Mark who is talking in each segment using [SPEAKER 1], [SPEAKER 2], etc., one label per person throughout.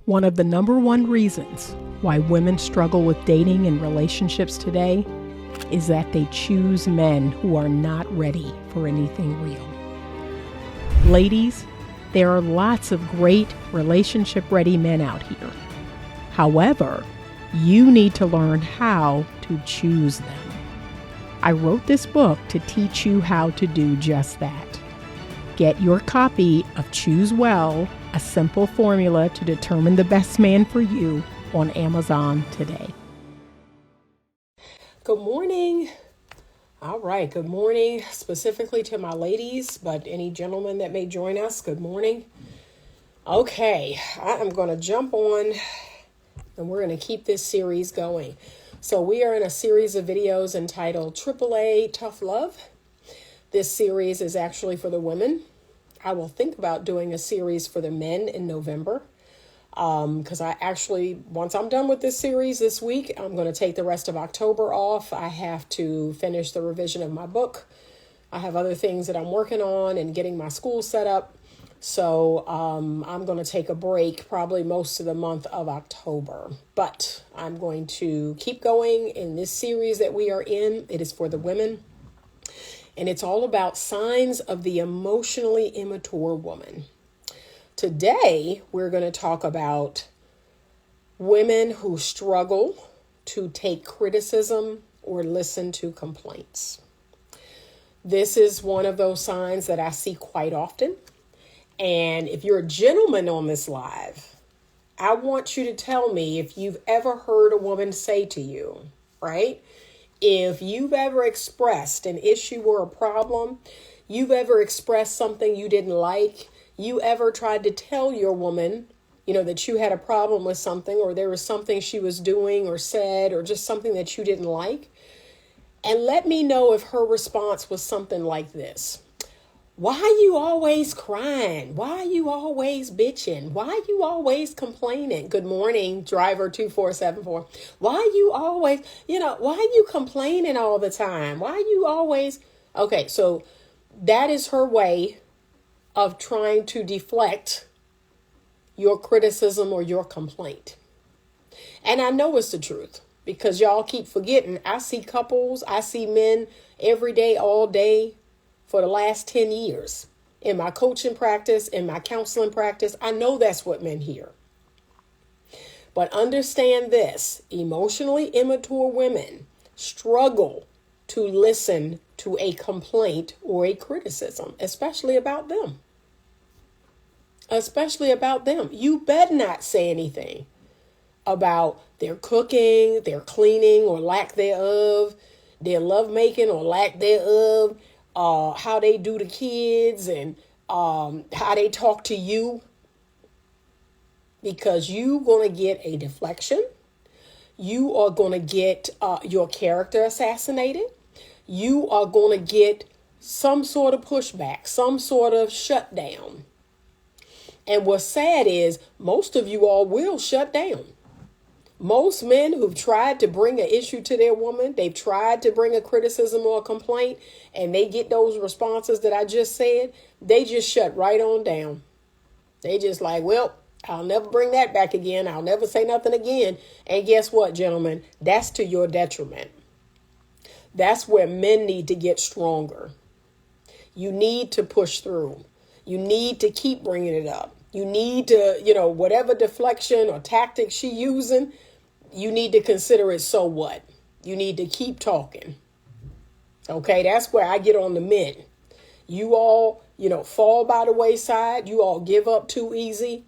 [SPEAKER 1] One of the number one reasons why women struggle with dating and relationships today is that they choose men who are not ready for anything real. Ladies, there are lots of great relationship-ready men out here. However, you need to learn how to choose them. I wrote this book to teach you how to do just that. Get your copy of Choose Well, a simple formula to determine the best man for you on Amazon today.
[SPEAKER 2] Good morning. All right. Good morning, specifically to my ladies, but any gentlemen that may join us, good morning. Okay. I am going to jump on and we're going to keep this series going. So we are in a series of videos entitled AAA Tough Love. This series is actually for the women. I will think about doing a series for the men in November. Because I actually, once I'm done with this series this week, I'm going to take the rest of October off. I have to finish the revision of my book. I have other things that I'm working on and getting my school set up. So I'm going to take a break probably most of the month of October. But I'm going to keep going in this series that we are in. It is for the women. And it's all about signs of the emotionally immature woman. Today, we're going to talk about women who struggle to take criticism or listen to complaints. This is one of those signs that I see quite often. And if you're a gentleman on this live, I want you to tell me if you've ever heard a woman say to you, right? If you've ever expressed an issue or a problem, you've ever expressed something you didn't like, you ever tried to tell your woman, that you had a problem with something or there was something she was doing or said or just something that you didn't like, and let me know if her response was something like this. Why are you always crying? Why are you always bitching? Why are you always complaining? Good morning, driver 2474. Why are you always, why are you complaining all the time? Why are you always? Okay, so that is her way of trying to deflect your criticism or your complaint. And I know it's the truth because y'all keep forgetting. I see couples, I see men every day, all day, for the last 10 years in my coaching practice, in my counseling practice. I know that's what men hear. But understand this, emotionally immature women struggle to listen to a complaint or a criticism, especially about them. Especially about them. You better not say anything about their cooking, their cleaning or lack thereof, their lovemaking or lack thereof, how they do the kids and how they talk to you, because you're going to get a deflection. You are going to get your character assassinated. You are going to get some sort of pushback, some sort of shutdown. And what's sad is most of you all will shut down. Most men who've tried to bring an issue to their woman, they've tried to bring a criticism or a complaint, and they get those responses that I just said, they just shut right on down. They just like, well, I'll never bring that back again. I'll never say nothing again. And guess what, gentlemen? That's to your detriment. That's where men need to get stronger. You need to push through. You need to keep bringing it up. You need to, whatever deflection or tactic she using, you need to consider it so what? You need to keep talking. Okay, that's where I get on the men. You all, fall by the wayside. You all give up too easy.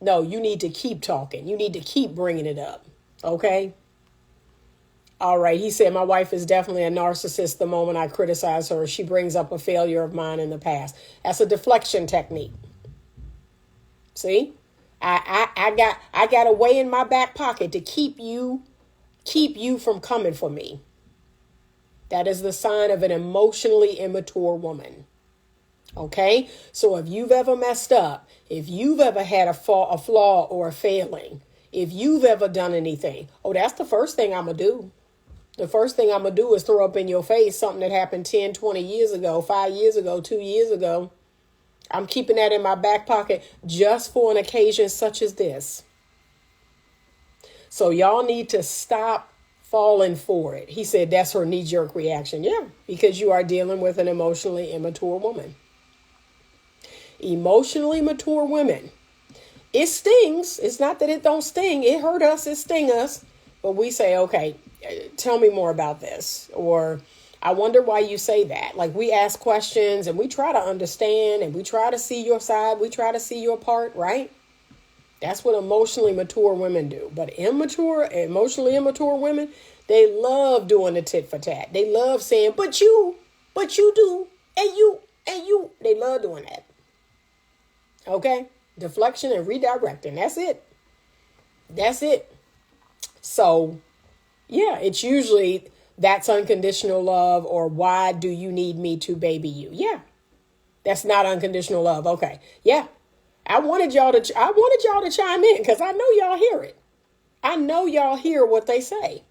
[SPEAKER 2] No, you need to keep talking. You need to keep bringing it up. Okay? All right, he said, my wife is definitely a narcissist the moment I criticize her. She brings up a failure of mine in the past. That's a deflection technique. See, I got a way in my back pocket to keep you from coming for me. That is the sign of an emotionally immature woman. Okay, so if you've ever messed up, if you've ever had a flaw or a failing, if you've ever done anything, that's the first thing I'm going to do. The first thing I'm going to do is throw up in your face something that happened 10, 20 years ago, 5 years ago, 2 years ago. I'm keeping that in my back pocket just for an occasion such as this. So y'all need to stop falling for it. He said that's her knee-jerk reaction. Yeah, because you are dealing with an emotionally immature woman. Emotionally mature women. It stings. It's not that it don't sting. It hurt us. It sting us. But we say, okay, tell me more about this. Or I wonder why you say that. Like, we ask questions and we try to understand and we try to see your side. We try to see your part, right? That's what emotionally mature women do. But emotionally immature women, they love doing the tit for tat. They love saying, but you do, and you. They love doing that. Okay? Deflection and redirecting. That's it. That's it. So, yeah, it's usually that's unconditional love, or why do you need me to baby you? Yeah. That's not unconditional love. Okay. Yeah. I wanted y'all to chime in because I know y'all hear it. I know y'all hear what they say.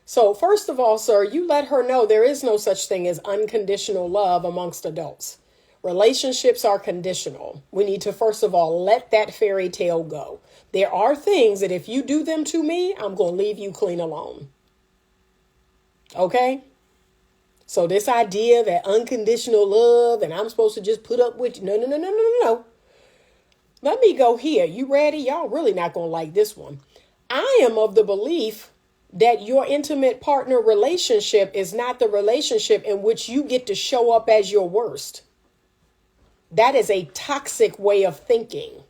[SPEAKER 2] So first of all, sir, you let her know there is no such thing as unconditional love amongst adults. Relationships are conditional. We need to, first of all, let that fairy tale go. There are things that if you do them to me, I'm going to leave you clean alone. Okay? So this idea that unconditional love and I'm supposed to just put up with you. No. Let me go here. You ready? Y'all really not going to like this one. I am of the belief that your intimate partner relationship is not the relationship in which you get to show up as your worst. That is a toxic way of thinking.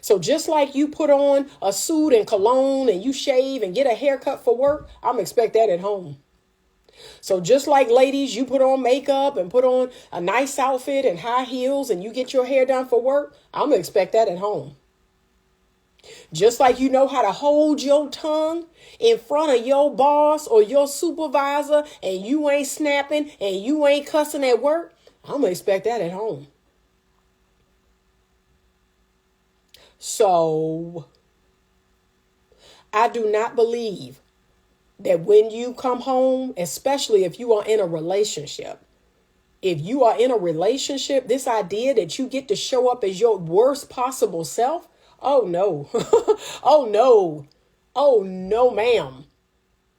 [SPEAKER 2] So just like you put on a suit and cologne and you shave and get a haircut for work, I'm expect that at home. So just like ladies, you put on makeup and put on a nice outfit and high heels and you get your hair done for work, I'm going to expect that at home. Just like you know how to hold your tongue in front of your boss or your supervisor and you ain't snapping and you ain't cussing at work, I'm going to expect that at home. So I do not believe that when you come home, especially if you are in a relationship, this idea that you get to show up as your worst possible self, oh no, oh no, ma'am.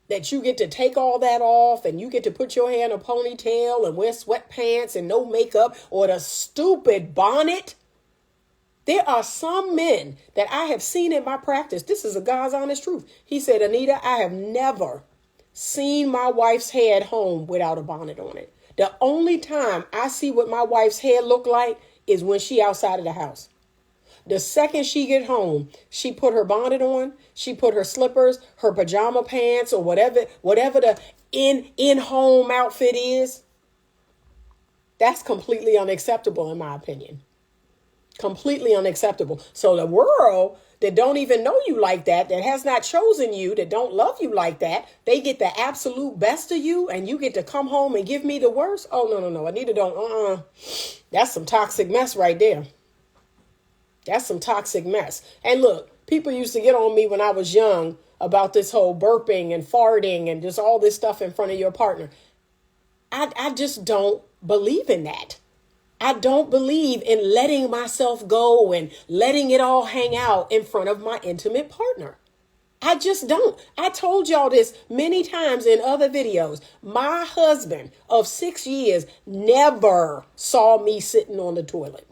[SPEAKER 2] That you get to take all that off and you get to put your hair in a ponytail and wear sweatpants and no makeup or the stupid bonnet. There are some men that I have seen in my practice. This is a God's honest truth. He said, Anita, I have never seen my wife's hair at home without a bonnet on it. The only time I see what my wife's hair look like is when she outside of the house. The second she get home, she put her bonnet on, she put her slippers, her pajama pants, or whatever the in-home outfit is. That's completely unacceptable in my opinion. Completely unacceptable. So the world that don't even know you like that has not chosen you, that don't love you like that, they get the absolute best of you and you get to come home and give me the worst? Oh, no. Anita, don't. That's some toxic mess right there. That's some toxic mess. And look, people used to get on me when I was young about this whole burping and farting and just all this stuff in front of your partner. I just don't believe in that. I don't believe in letting myself go and letting it all hang out in front of my intimate partner. I just don't. I told y'all this many times in other videos. My husband of 6 years never saw me sitting on the toilet.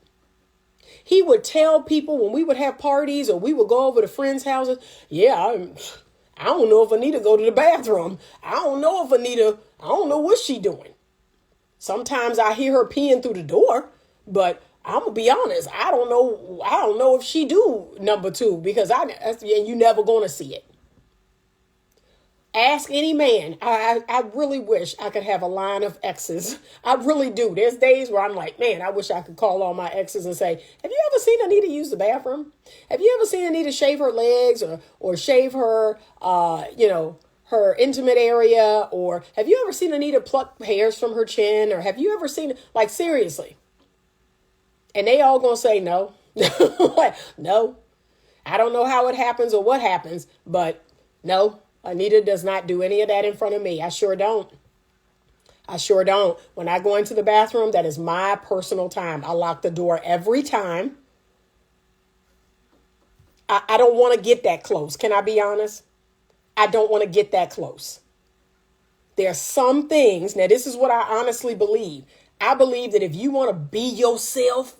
[SPEAKER 2] He would tell people when we would have parties or we would go over to friends' houses, I don't know if Anita go to the bathroom. I don't know what she doing. Sometimes I hear her peeing through the door, but I'm gonna be honest. I don't know if she do number two because you never gonna see it. Ask any man. I really wish I could have a line of exes. I really do. There's days where I'm like, man, I wish I could call all my exes and say, have you ever seen Anita use the bathroom? Have you ever seen Anita shave her legs or shave her, her intimate area? Or have you ever seen Anita pluck hairs from her chin? Or have you ever seen, like, seriously? And they all gonna say no. No, I don't know how it happens or what happens, but no, Anita does not do any of that in front of me. I sure don't. When I go into the bathroom, that is my personal time. I lock the door every time. I don't want to get that close. Can I be honest? I don't want to get that close. There are some things. Now, this is what I honestly believe. I believe that if you want to be yourself,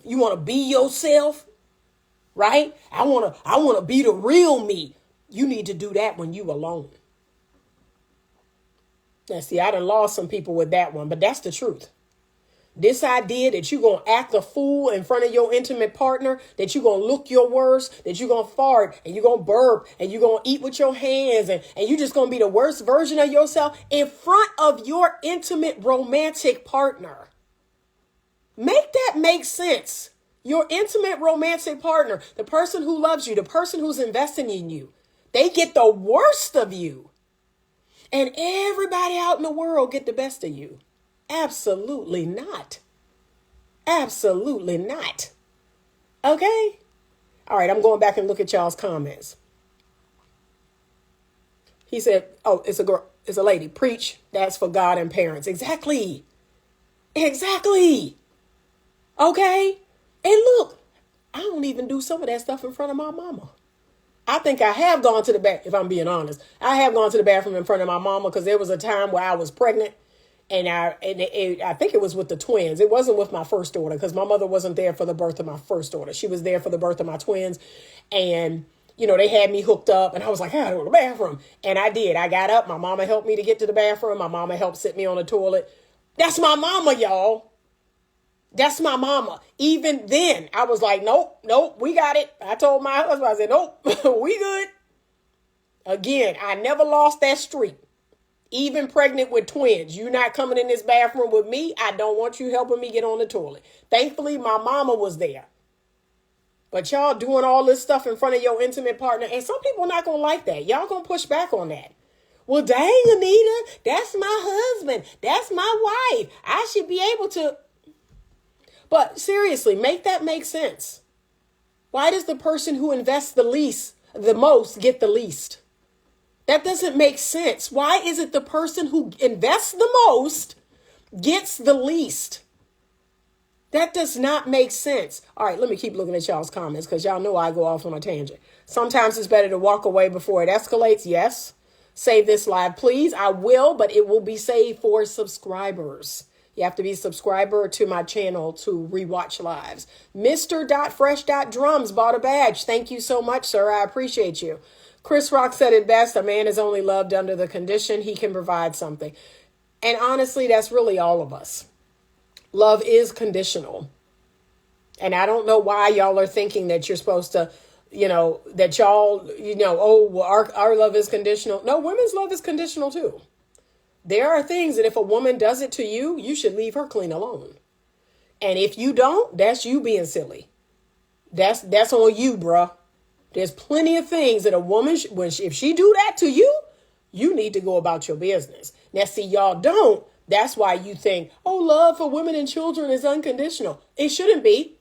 [SPEAKER 2] right? I want to be the real me. You need to do that when you alone. Now, see, I done lost some people with that one, but that's the truth. This idea that you're going to act a fool in front of your intimate partner, that you're going to look your worst, that you're going to fart and you're going to burp and you're going to eat with your hands and you're just going to be the worst version of yourself in front of your intimate romantic partner. Make that make sense. Your intimate romantic partner, the person who loves you, the person who's investing in you, they get the worst of you. And everybody out in the world get the best of you. Absolutely not. Absolutely not. Okay? All right, I'm going back and look at y'all's comments. He said, oh, it's a girl, it's a lady. Preach, that's for God and parents. Exactly. Exactly. Okay? And look, I don't even do some of that stuff in front of my mama. I think I have gone to the bathroom, if I'm being honest. I have gone to the bathroom in front of my mama because there was a time where I was pregnant. And I think it was with the twins. It wasn't with my first daughter because my mother wasn't there for the birth of my first daughter. She was there for the birth of my twins. And, you know, they had me hooked up and I was like, I gotta go to the bathroom. And I did. I got up. My mama helped me to get to the bathroom. My mama helped sit me on the toilet. That's my mama, y'all. That's my mama. Even then, I was like, nope, we got it. I told my husband, I said, nope, we good. Again, I never lost that streak. Even pregnant with twins, you're not coming in this bathroom with me. I don't want you helping me get on the toilet. Thankfully, my mama was there. But y'all doing all this stuff in front of your intimate partner. And some people are not going to like that. Y'all going to push back on that. Well, dang, Anita, that's my husband. That's my wife. I should be able to. But seriously, make that make sense. Why does the person who invests the most, get the least? That doesn't make sense. Why is it the person who invests the most gets the least? That does not make sense. All right, let me keep looking at y'all's comments because y'all know I go off on a tangent. Sometimes it's better to walk away before it escalates. Yes. Save this live, please. I will, but it will be saved for subscribers. You have to be a subscriber to my channel to rewatch lives. Mr.Fresh.Drums bought a badge. Thank you so much, sir. I appreciate you. Chris Rock said it best. A man is only loved under the condition he can provide something. And honestly, that's really all of us. Love is conditional. And I don't know why y'all are thinking that you're supposed to, that y'all, oh, well, our love is conditional. No, women's love is conditional too. There are things that if a woman does it to you, you should leave her clean alone. And if you don't, that's you being silly. That's on you, bruh. There's plenty of things that a woman, if she do that to you, you need to go about your business. Now, see, y'all don't. That's why you think, oh, love for women and children is unconditional. It shouldn't be.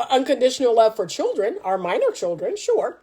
[SPEAKER 2] Unconditional love for children, our minor children, sure.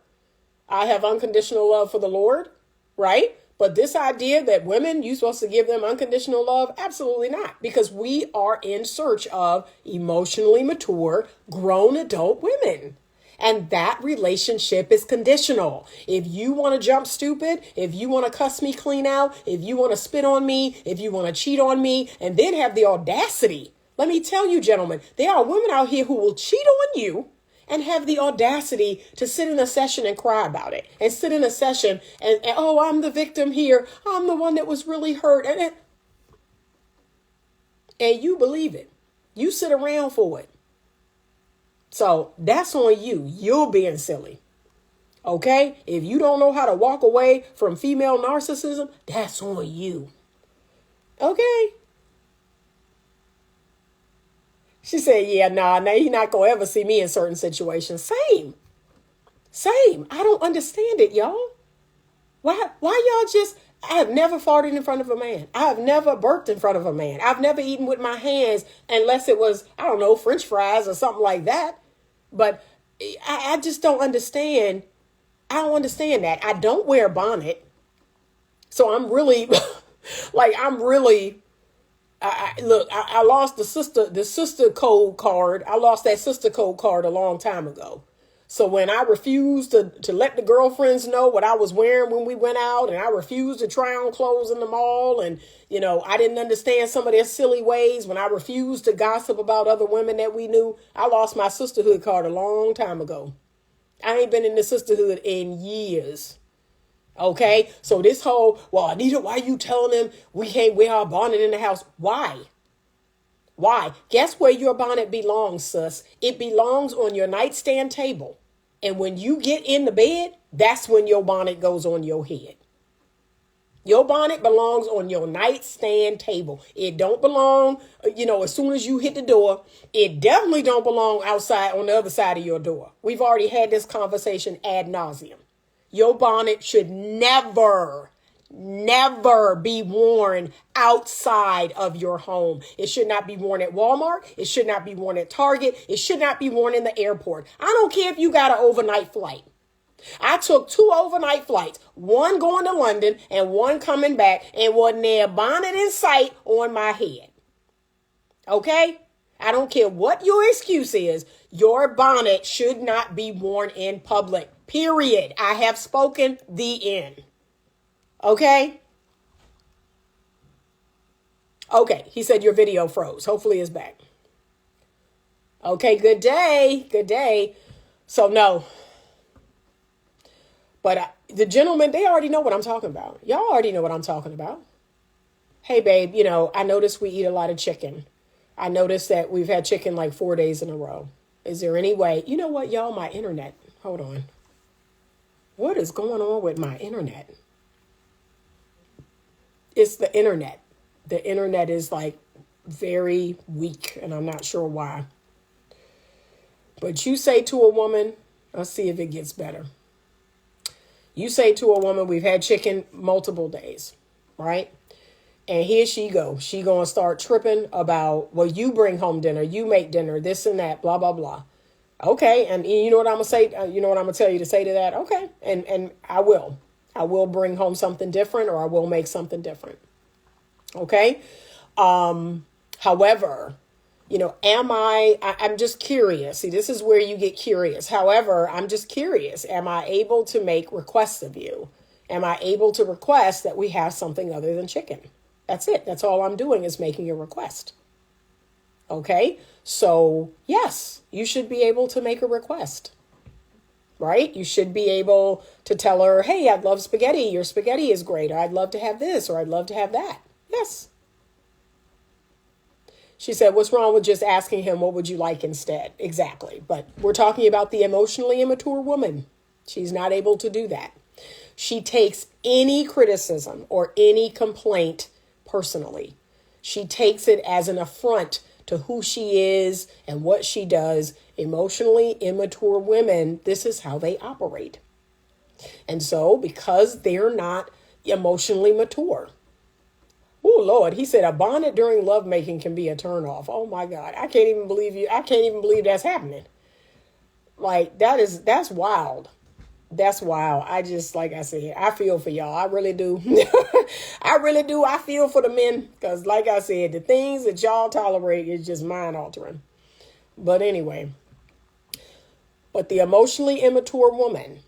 [SPEAKER 2] I have unconditional love for the Lord, right? But this idea that women, you're supposed to give them unconditional love, absolutely not. Because we are in search of emotionally mature, grown adult women. And that relationship is conditional. If you want to jump stupid, if you want to cuss me clean out, if you want to spit on me, if you want to cheat on me, and then have the audacity. Let me tell you, gentlemen, there are women out here who will cheat on you and have the audacity to sit in a session and cry about it. And sit in a session and oh, I'm the victim here. I'm the one that was really hurt. And you believe it. You sit around for it. So that's on you. You're being silly. Okay? If you don't know how to walk away from female narcissism, that's on you. Okay? She said, yeah, nah, you're not going to ever see me in certain situations. Same. I don't understand it, y'all. Why y'all just, I have never farted in front of a man. I have never burped in front of a man. I've never eaten with my hands unless it was, I don't know, French fries or something like that. But I just don't understand. I don't understand that. I don't wear a bonnet. So I'm really, I lost the sister code card. I lost that sister code card a long time ago. So when I refused to let the girlfriends know what I was wearing when we went out, and I refused to try on clothes in the mall, and, I didn't understand some of their silly ways, when I refused to gossip about other women that we knew, I lost my sisterhood card a long time ago. I ain't been in the sisterhood in years. Okay? So this whole, well, Anita, why are you telling them we can't wear our bonnet in the house? Why? Why? Guess where your bonnet belongs, sis? It belongs on your nightstand table. And when you get in the bed, that's when your bonnet goes on your head. Your bonnet belongs on your nightstand table. It don't belong, as soon as you hit the door. It definitely don't belong outside on the other side of your door. We've already had this conversation ad nauseum. Your bonnet should never be worn outside of your home. It should not be worn at Walmart. It should not be worn at Target. It should not be worn in the airport. I don't care if you got an overnight flight. I took 2 overnight flights, one going to London and one coming back, and wasn't there a bonnet in sight on my head. Okay? I don't care what your excuse is. Your bonnet should not be worn in public. Period. I have spoken. The end. Okay? Okay, he said your video froze. Hopefully it's back. Okay, good day. Good day. So no. But the gentlemen, they already know what I'm talking about. Y'all already know what I'm talking about. Hey, babe, I noticed we eat a lot of chicken. I noticed that we've had chicken like 4 days in a row. Is there any way? You know what, y'all? My internet. Hold on. What is going on with my internet? It's the internet. The internet is like very weak, and I'm not sure why. But you say to a woman, let's see if it gets better. You say to a woman, we've had chicken multiple days, right? And here she goes. She going to start tripping about, well, you bring home dinner, you make dinner, this and that, blah, blah, blah. Okay. And you know what I'm going to say? You know what I'm going to tell you to say to that? Okay. And I will. I will bring home something different, or I will make something different. Okay. However, I'm just curious. See, this is where you get curious. However, I'm just curious. Am I able to make requests of you? Am I able to request that we have something other than chicken? That's it. That's all I'm doing is making a request. Okay. So yes, you should be able to make a request, right? You should be able to tell her, hey, I'd love spaghetti. Your spaghetti is great. Or I'd love to have this, or I'd love to have that. Yes. She said, what's wrong with just asking him, what would you like instead? Exactly. But we're talking about the emotionally immature woman. She's not able to do that. She takes any criticism or any complaint personally. She takes it as an affront to who she is and what she does. Emotionally immature women, this is how they operate. And so because they're not emotionally mature. Oh, Lord, he said a bonnet during lovemaking can be a turnoff. Oh, my God. I can't even believe that's happening. Like, that's wild. That's wild. Like I said, I feel for y'all. I really do. I really do. I feel for the men because, like I said, the things that y'all tolerate is just mind altering. But anyway, but the emotionally immature woman,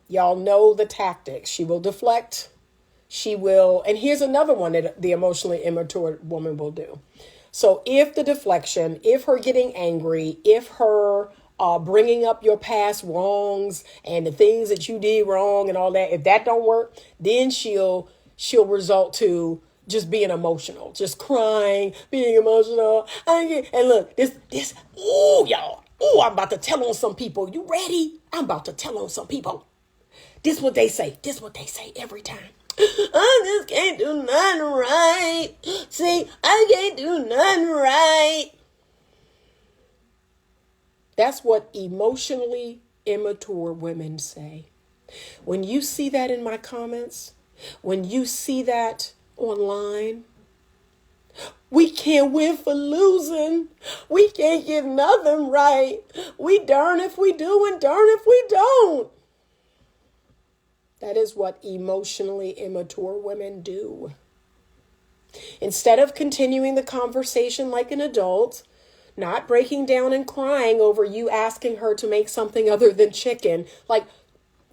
[SPEAKER 2] y'all know the tactics. She will deflect. She will. And here's another one that the emotionally immature woman will do. So if the deflection, if her getting angry, if her bringing up your past wrongs and the things that you did wrong and all that, if that don't work, then she'll result to just being emotional, just crying, being emotional. And look, this, oh, y'all, oh, I'm about to tell on some people. You ready? I'm about to tell on some people. This what they say. This what they say every time. I just can't do nothing right. See, I can't do nothing right. That's what emotionally immature women say. When you see that in my comments, when you see that online, we can't win for losing. We can't get nothing right. We darn if we do and darn if we don't. That is what emotionally immature women do. Instead of continuing the conversation like an adult, not breaking down and crying over you asking her to make something other than chicken. Like,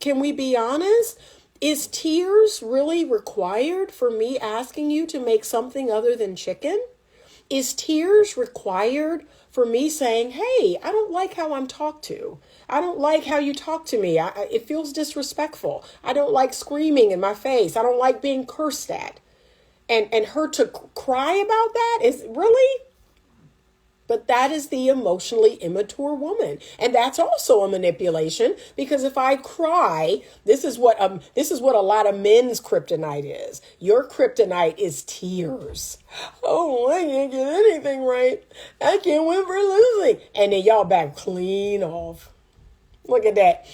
[SPEAKER 2] can we be honest? Is tears really required for me asking you to make something other than chicken? Is tears required for me saying, hey, I don't like how I'm talked to. I don't like how you talk to me. It feels disrespectful. I don't like screaming in my face. I don't like being cursed at. And her to cry about that is really? But that is the emotionally immature woman. And that's also a manipulation, because if I cry, this is what a lot of men's kryptonite is. Your kryptonite is tears. Oh, I can't get anything right. I can't win for losing. And then y'all back clean off. Look at that.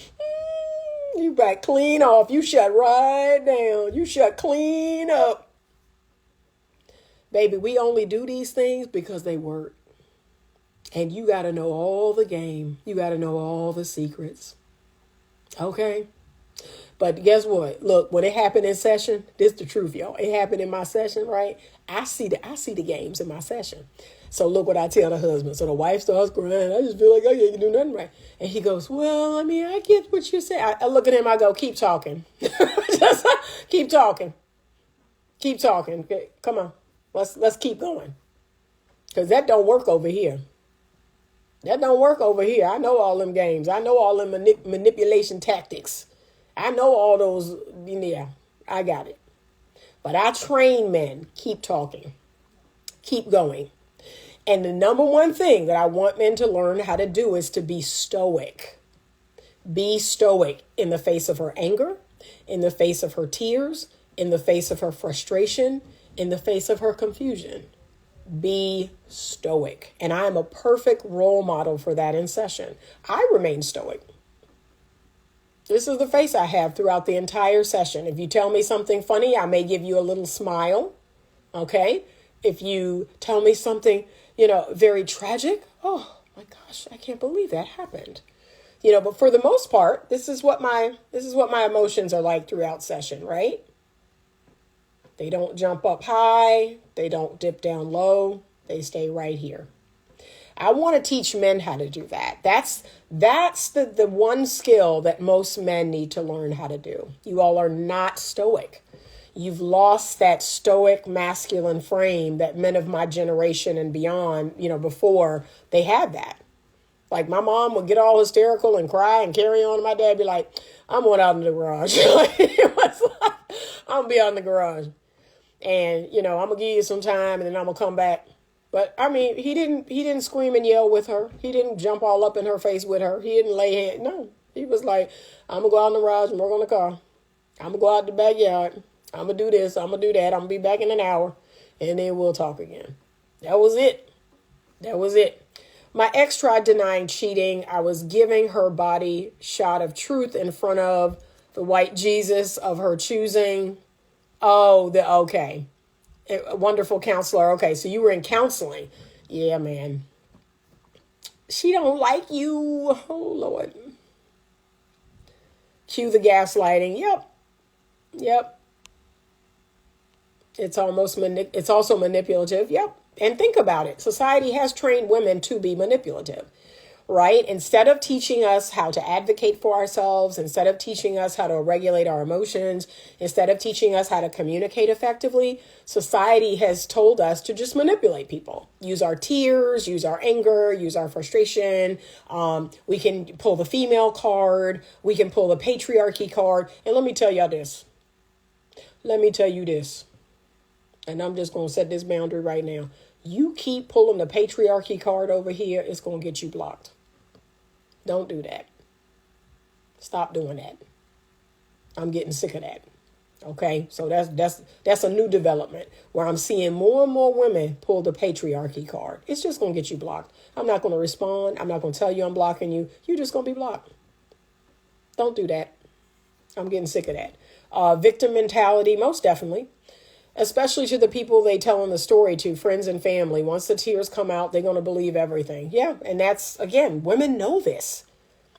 [SPEAKER 2] You back clean off. You shut right down. You shut clean up. Baby, we only do these things because they work. And you got to know all the game. You got to know all the secrets. Okay? But guess what? Look, when it happened in session, this is the truth, y'all. It happened in my session, right? I see the games in my session. So look what I tell the husband. So the wife starts crying. I just feel like I can't do nothing right. And he goes, well, I mean, I get what you say. I look at him. I go, keep talking. Just keep talking. Keep talking. Okay, come on. Let's keep going. Because that don't work over here. That don't work over here. I know all them games. I know all them manipulation tactics. I know all those. Yeah, I got it. But I train men. Keep talking. Keep going. And the number one thing that I want men to learn how to do is to be stoic. Be stoic in the face of her anger, in the face of her tears, in the face of her frustration, in the face of her confusion. Be stoic. And I am a perfect role model for that in session. I remain stoic. This is the face I have throughout the entire session. If you tell me something funny, I may give you a little smile. Okay? If you tell me something, very tragic, oh my gosh, I can't believe that happened. But for the most part, this is what my emotions are like throughout session, right? They don't jump up high. They don't dip down low. They stay right here. I want to teach men how to do that. That's the one skill that most men need to learn how to do. You all are not stoic. You've lost that stoic masculine frame that men of my generation and beyond, before they had that. Like my mom would get all hysterical and cry and carry on. And my dad be like, I'm going out in the garage. I'm going to be out in the garage. And, I'm going to give you some time and then I'm going to come back. But I mean, he didn't scream and yell with her. He didn't jump all up in her face with her. He didn't lay head. No, he was like, I'm going to go out in the garage and work on the car. I'm going to go out the backyard. I'm going to do this. I'm going to do that. I'm going to be back in an hour and then we'll talk again. That was it. That was it. My ex tried denying cheating. I was giving her body shot of truth in front of the white Jesus of her choosing. Okay. A wonderful counselor. Okay, so you were in counseling. Yeah, man. She don't like you. Oh, Lord. Cue the gaslighting. Yep. It's also manipulative. Yep. And think about it. Society has trained women to be manipulative, right? Instead of teaching us how to advocate for ourselves, instead of teaching us how to regulate our emotions, instead of teaching us how to communicate effectively, society has told us to just manipulate people. Use our tears, use our anger, use our frustration. We can pull the female card. We can pull the patriarchy card. And let me tell you this. And I'm just going to set this boundary right now. You keep pulling the patriarchy card over here, it's going to get you blocked. Don't do that. Stop doing that. I'm getting sick of that. Okay, so that's a new development where I'm seeing more and more women pull the patriarchy card. It's just going to get you blocked. I'm not going to respond. I'm not going to tell you I'm blocking you. You're just going to be blocked. Don't do that. I'm getting sick of that. Victim mentality, most definitely. Especially to the people they telling the story to, friends and family. Once the tears come out, they're going to believe everything. Yeah, and that's, again, women know this.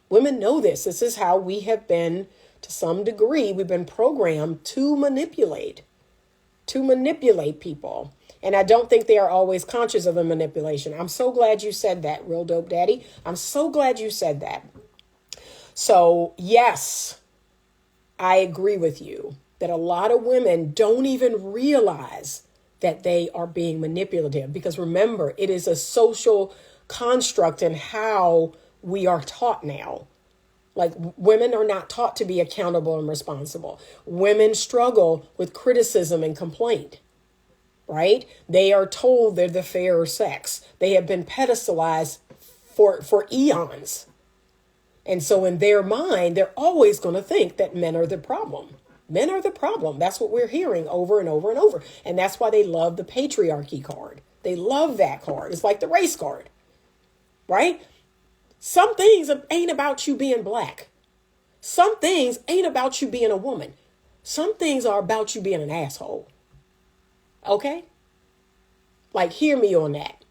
[SPEAKER 2] Women know this. This is how we have been, to some degree, we've been programmed to manipulate people. And I don't think they are always conscious of the manipulation. I'm so glad you said that, Real Dope Daddy. I'm so glad you said that. So, yes, I agree with you that a lot of women don't even realize that they are being manipulative. Because remember, it is a social construct in how we are taught now. Like, women are not taught to be accountable and responsible. Women struggle with criticism and complaint, right? They are told they're the fairer sex. They have been pedestalized for eons. And so in their mind, they're always going to think that men are the problem. Men are the problem. That's what we're hearing over and over and over. And that's why they love the patriarchy card. They love that card. It's like the race card, right? Some things ain't about you being black. Some things ain't about you being a woman. Some things are about you being an asshole. Okay? Like, hear me on that.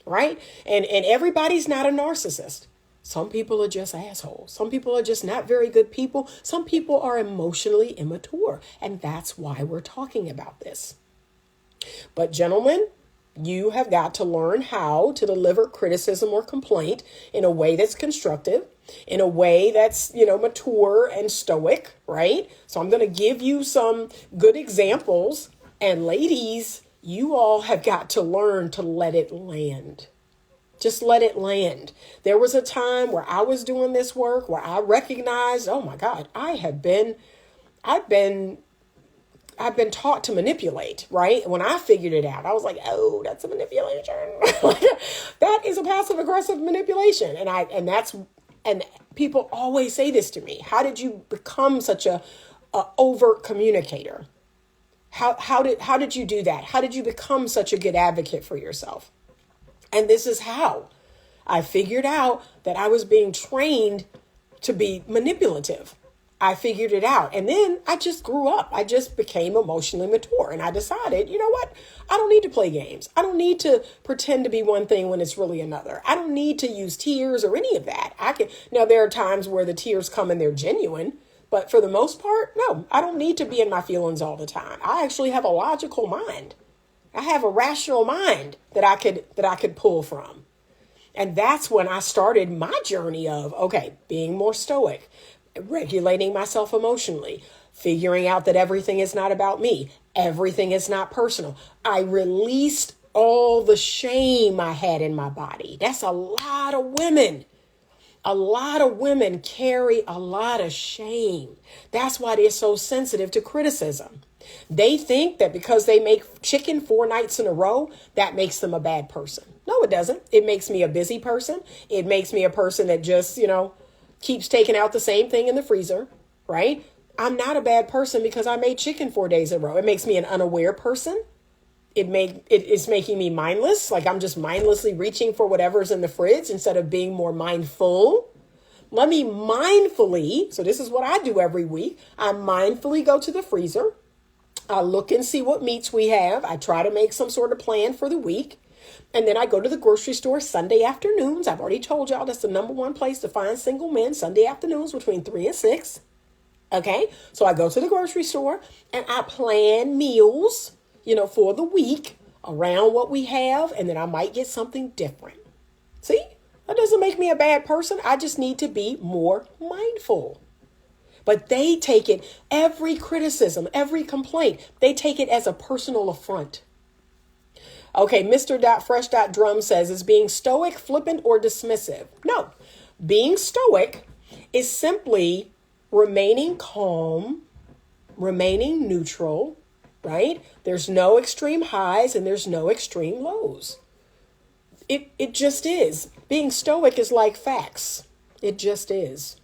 [SPEAKER 2] Right? And everybody's not a narcissist. Some people are just assholes. Some people are just not very good people. Some people are emotionally immature. And that's why we're talking about this. But gentlemen, you have got to learn how to deliver criticism or complaint in a way that's constructive, in a way that's, mature and stoic, right? So I'm going to give you some good examples. And ladies, you all have got to learn to let it land. Just let it land. There was a time where I was doing this work where I recognized, oh my God, I've been taught to manipulate, right? When I figured it out, I was like, oh, that's a manipulation. That is a passive aggressive manipulation. And people always say this to me. How did you become such a overt communicator? How did you do that? How did you become such a good advocate for yourself? And this is how I figured out that I was being trained to be manipulative. I figured it out. And then I just grew up. I just became emotionally mature. And I decided, you know what? I don't need to play games. I don't need to pretend to be one thing when it's really another. I don't need to use tears or any of that. Now, there are times where the tears come and they're genuine. But for the most part, no, I don't need to be in my feelings all the time. I actually have a logical mind. I have a rational mind that I could pull from. And that's when I started my journey of, okay, being more stoic, regulating myself emotionally, figuring out that everything is not about me. Everything is not personal. I released all the shame I had in my body. That's a lot of women. A lot of women carry a lot of shame. That's why they're so sensitive to criticism. They think that because they make chicken 4 nights in a row, that makes them a bad person. No, it doesn't. It makes me a busy person. It makes me a person that just, keeps taking out the same thing in the freezer, right? I'm not a bad person because I made chicken 4 days in a row. It makes me an unaware person. It's making me mindless. Like I'm just mindlessly reaching for whatever's in the fridge instead of being more mindful. Let me mindfully, so this is what I do every week. I mindfully go to the freezer. I look and see what meats we have. I try to make some sort of plan for the week. And then I go to the grocery store Sunday afternoons. I've already told y'all that's the number one place to find single men, Sunday afternoons between 3 and 6. Okay, so I go to the grocery store and I plan meals, for the week around what we have. And then I might get something different. See, that doesn't make me a bad person. I just need to be more mindful. But they take it, every criticism, every complaint, they take it as a personal affront. Okay, Mr.Fresh.Drum says, is being stoic, flippant, or dismissive? No, being stoic is simply remaining calm, remaining neutral, right? There's no extreme highs and there's no extreme lows. It just is. Being stoic is like facts. It just is.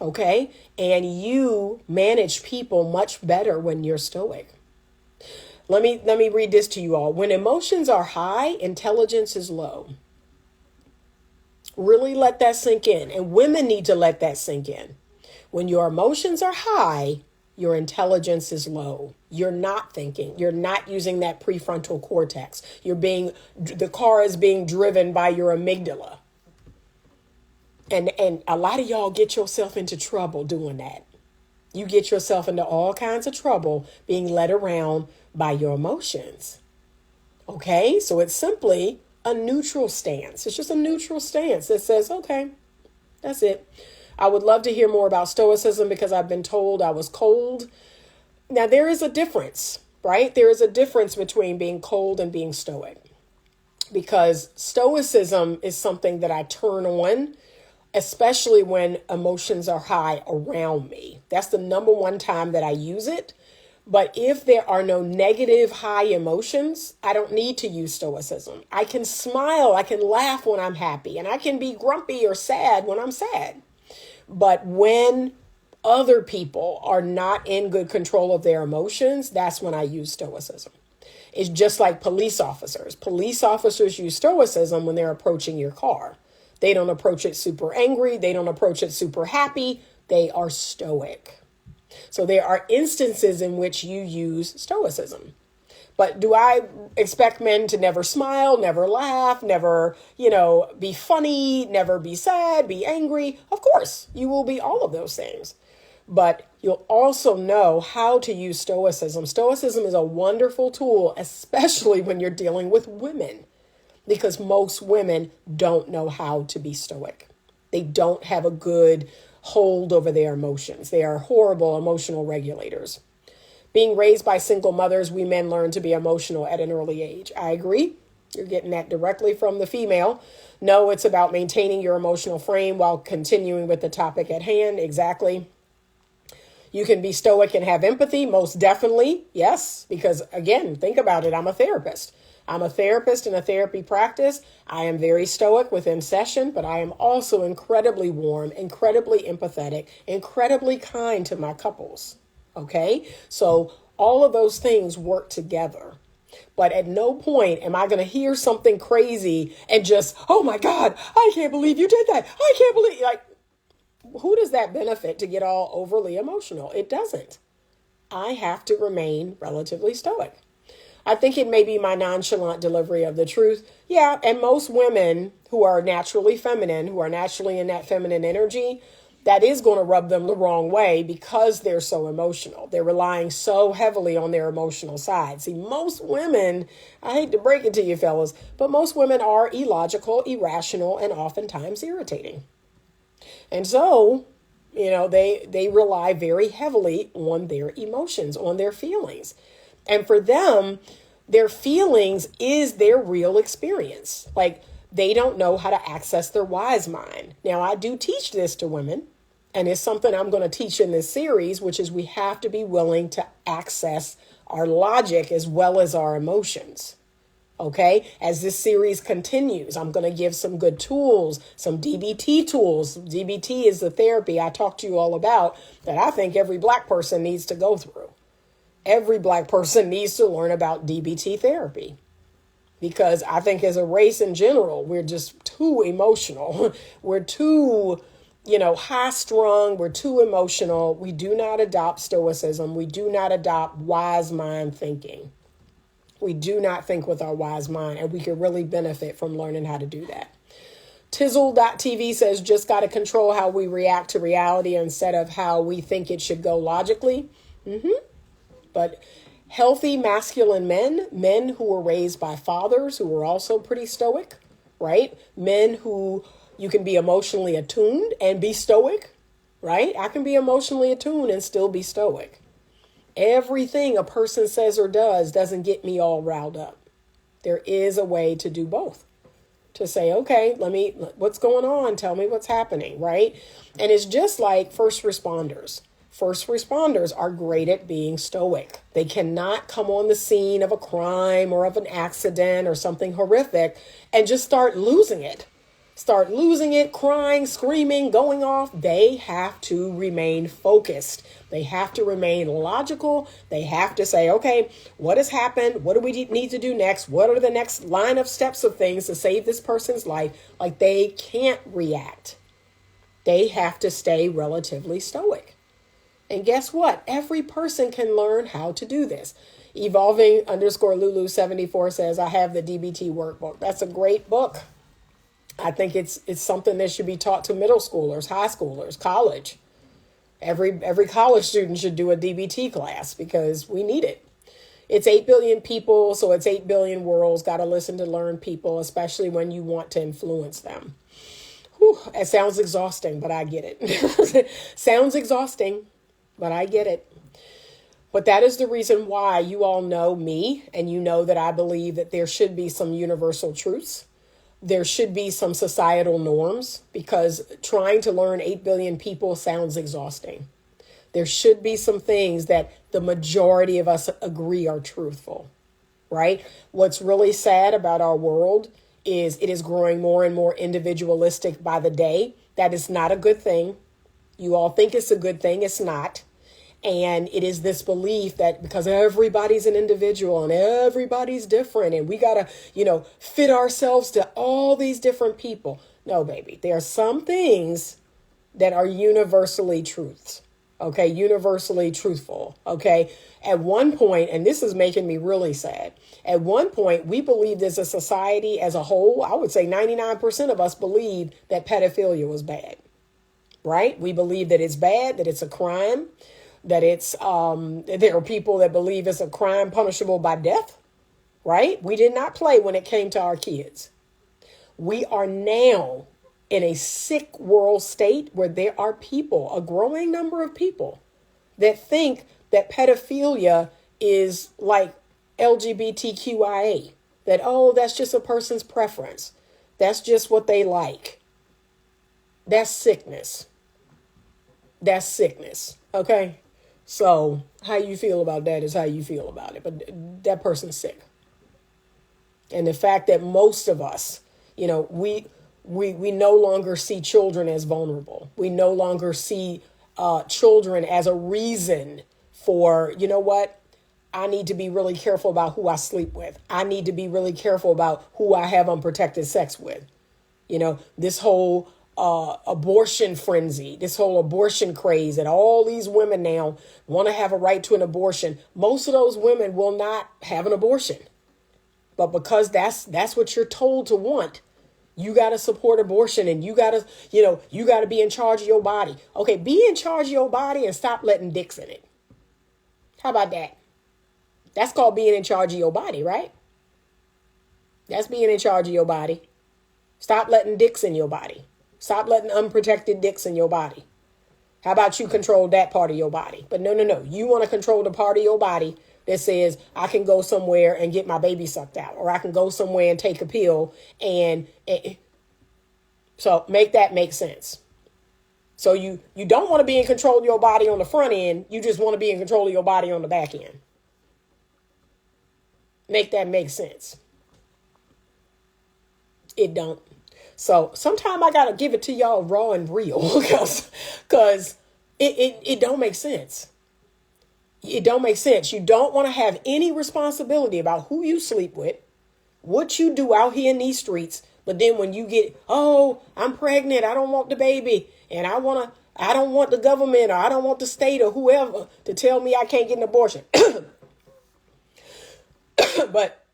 [SPEAKER 2] Okay? And you manage people much better when you're stoic. Let me read this to you all. When emotions are high, intelligence is low. Really let that sink in. And women need to let that sink in. When your emotions are high, your intelligence is low. You're not thinking. You're not using that prefrontal cortex. The car is being driven by your amygdala. And a lot of y'all get yourself into trouble doing that. You get yourself into all kinds of trouble being led around by your emotions. Okay, so it's simply a neutral stance. It's just a neutral stance that says, okay, that's it. I would love to hear more about Stoicism because I've been told I was cold. Now, there is a difference, right? There is a difference between being cold and being stoic, because Stoicism is something that I turn on, especially when emotions are high around me. That's the number one time that I use it. But if there are no negative high emotions, I don't need to use Stoicism. I can smile, I can laugh when I'm happy, and I can be grumpy or sad when I'm sad. But when other people are not in good control of their emotions, that's when I use Stoicism. It's just like police officers. Police officers use Stoicism when they're approaching your car. They don't approach it super angry. They don't approach it super happy. They are stoic. So there are instances in which you use Stoicism. But do I expect men to never smile, never laugh, never, be funny, never be sad, be angry? Of course, you will be all of those things. But you'll also know how to use Stoicism. Stoicism is a wonderful tool, especially when you're dealing with women, because most women don't know how to be stoic. They don't have a good hold over their emotions. They are horrible emotional regulators. Being raised by single mothers, we men learn to be emotional at an early age. I agree. You're getting that directly from the female. No, it's about maintaining your emotional frame while continuing with the topic at hand. Exactly. You can be stoic and have empathy. Most definitely. Yes. Because again, think about it. I'm a therapist. I'm a therapist in a therapy practice. I am very stoic within session, but I am also incredibly warm, incredibly empathetic, incredibly kind to my couples. Okay, so all of those things work together. But at no point am I going to hear something crazy and just, oh my God, I can't believe you did that. I can't believe, who does that benefit to get all overly emotional? It doesn't. I have to remain relatively stoic. I think it may be my nonchalant delivery of the truth. Yeah, and most women who are naturally feminine, who are naturally in that feminine energy, that is going to rub them the wrong way because they're so emotional. They're relying so heavily on their emotional side. See, most women, I hate to break it to you fellas, but most women are illogical, irrational, and oftentimes irritating. And so, they rely very heavily on their emotions, on their feelings. And for them, their feelings is their real experience. Like, they don't know how to access their wise mind. Now, I do teach this to women, and it's something I'm going to teach in this series, which is we have to be willing to access our logic as well as our emotions. Okay, as this series continues, I'm going to give some good tools, some DBT tools. DBT is the therapy I talked to you all about that I think every Black person needs to go through. Every Black person needs to learn about DBT therapy, because I think as a race in general, we're just too emotional. We're too, high strung. We're too emotional. We do not adopt stoicism. We do not adopt wise mind thinking. We do not think with our wise mind, and we could really benefit from learning how to do that. Tizzle.tv says, just got to control how we react to reality instead of how we think it should go logically. But healthy masculine men who were raised by fathers who were also pretty stoic, right? Men who you can be emotionally attuned and be stoic, right? I can be emotionally attuned and still be stoic. Everything a person says or does doesn't get me all riled up. There is a way to do both. To say, okay, what's going on? Tell me what's happening, right? And it's just like first responders. First responders are great at being stoic. They cannot come on the scene of a crime or of an accident or something horrific and just start losing it. Start losing it, crying, screaming, going off. They have to remain focused. They have to remain logical. They have to say, okay, what has happened? What do we need to do next? What are the next line of steps of things to save this person's life? Like, they can't react. They have to stay relatively stoic. And guess what? Every person can learn how to do this. Evolving_Lulu74 says, I have the DBT workbook. That's a great book. I think it's something that should be taught to middle schoolers, high schoolers, college. Every college student should do a DBT class because we need it. It's 8 billion people, so it's 8 billion worlds. Got to listen to learn people, especially when you want to influence them. Whew, it sounds exhausting, but I get it. Sounds exhausting, but I get it. But that is the reason why you all know me, and you know that I believe that there should be some universal truths. There should be some societal norms, because trying to learn 8 billion people sounds exhausting. There should be some things that the majority of us agree are truthful, right? What's really sad about our world is it is growing more and more individualistic by the day. That is not a good thing. You all think it's a good thing. It's not. And it is this belief that because everybody's an individual and everybody's different and we got to, fit ourselves to all these different people. No, baby, there are some things that are universally truths. Okay, universally truthful. Okay, at one point, and this is making me really sad. At one point, we believed as a society as a whole, I would say 99% of us believed that pedophilia was bad. Right? We believe that it's bad, that it's a crime, that it's there are people that believe it's a crime punishable by death. Right? We did not play when it came to our kids. We are now in a sick world state where there are people, a growing number of people, that think that pedophilia is like LGBTQIA, that, oh, that's just a person's preference. That's just what they like. That's sickness. That's sickness. Okay. So how you feel about that is how you feel about it. But that person's sick. And the fact that most of us, we no longer see children as vulnerable. We no longer see children as a reason for, I need to be really careful about who I sleep with. I need to be really careful about who I have unprotected sex with. This whole abortion frenzy, this whole abortion craze that all these women now want to have a right to an abortion. Most of those women will not have an abortion. But because that's what you're told to want, you got to support abortion and you got to be in charge of your body. Okay, be in charge of your body and stop letting dicks in it. How about that? That's called being in charge of your body, right? That's being in charge of your body. Stop letting dicks in your body. Stop letting unprotected dicks in your body. How about you control that part of your body? But no. You want to control the part of your body that says, I can go somewhere and get my baby sucked out, or I can go somewhere and take a pill. So make that make sense. So you don't want to be in control of your body on the front end. You just want to be in control of your body on the back end. Make that make sense. It don't. So sometimes I got to give it to y'all raw and real because it don't make sense. It don't make sense. You don't want to have any responsibility about who you sleep with, what you do out here in these streets. But then when you get, oh, I'm pregnant, I don't want the baby, and I don't want the government, or I don't want the state or whoever to tell me I can't get an abortion. But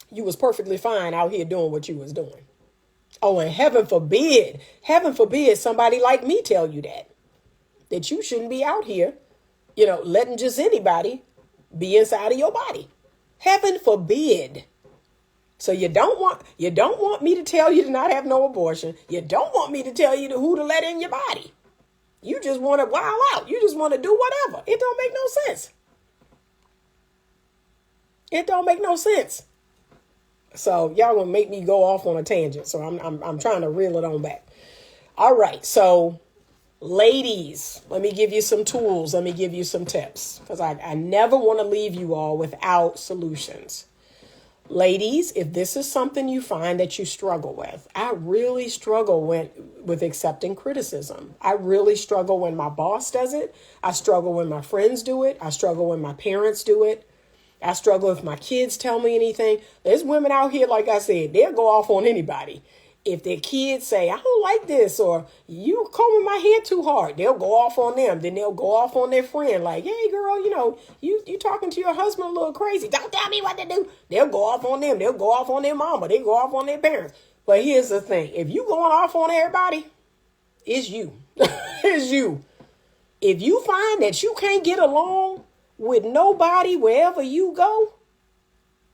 [SPEAKER 2] you was perfectly fine out here doing what you was doing. Oh, and heaven forbid somebody like me tell you that you shouldn't be out here, letting just anybody be inside of your body. Heaven forbid. So you don't want me to tell you to not have no abortion. You don't want me to tell you who to let in your body. You just want to wild out. You just want to do whatever. It don't make no sense. It don't make no sense. So y'all gonna make me go off on a tangent. So I'm trying to reel it on back. All right. So ladies, let me give you some tools. Let me give you some tips, because I never want to leave you all without solutions. Ladies, if this is something you find that you struggle with, I really struggle with accepting criticism. I really struggle when my boss does it. I struggle when my friends do it. I struggle when my parents do it. I struggle if my kids tell me anything. There's women out here, like I said, they'll go off on anybody. If their kids say, I don't like this, or you combing my hair too hard, they'll go off on them. Then they'll go off on their friend like, hey, girl, you talking to your husband a little crazy. Don't tell me what to do. They'll go off on them. They'll go off on their mama. They go off on their parents. But here's the thing. If you going off on everybody, it's you. It's you. If you find that you can't get along with nobody wherever you go,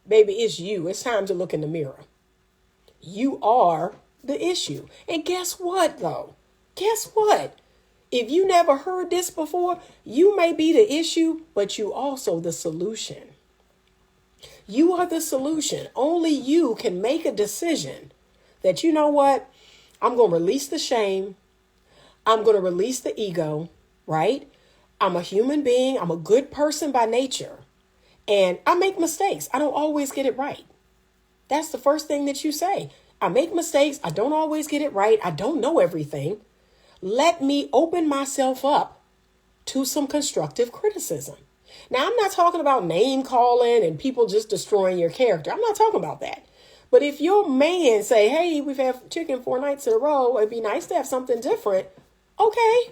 [SPEAKER 2] baby, it's you. It's time to look in the mirror. You are the issue. And guess what, though? Guess what? If you never heard this before, you may be the issue, but you also the solution. You are the solution. Only you can make a decision that, you know what? I'm going to release the shame. I'm going to release the ego, right? I'm a human being. I'm a good person by nature. And I make mistakes. I don't always get it right. That's the first thing that you say. I make mistakes. I don't always get it right. I don't know everything. Let me open myself up to some constructive criticism. Now, I'm not talking about name calling and people just destroying your character. I'm not talking about that. But if your man say, hey, we've had chicken 4 nights in a row, it'd be nice to have something different. Okay.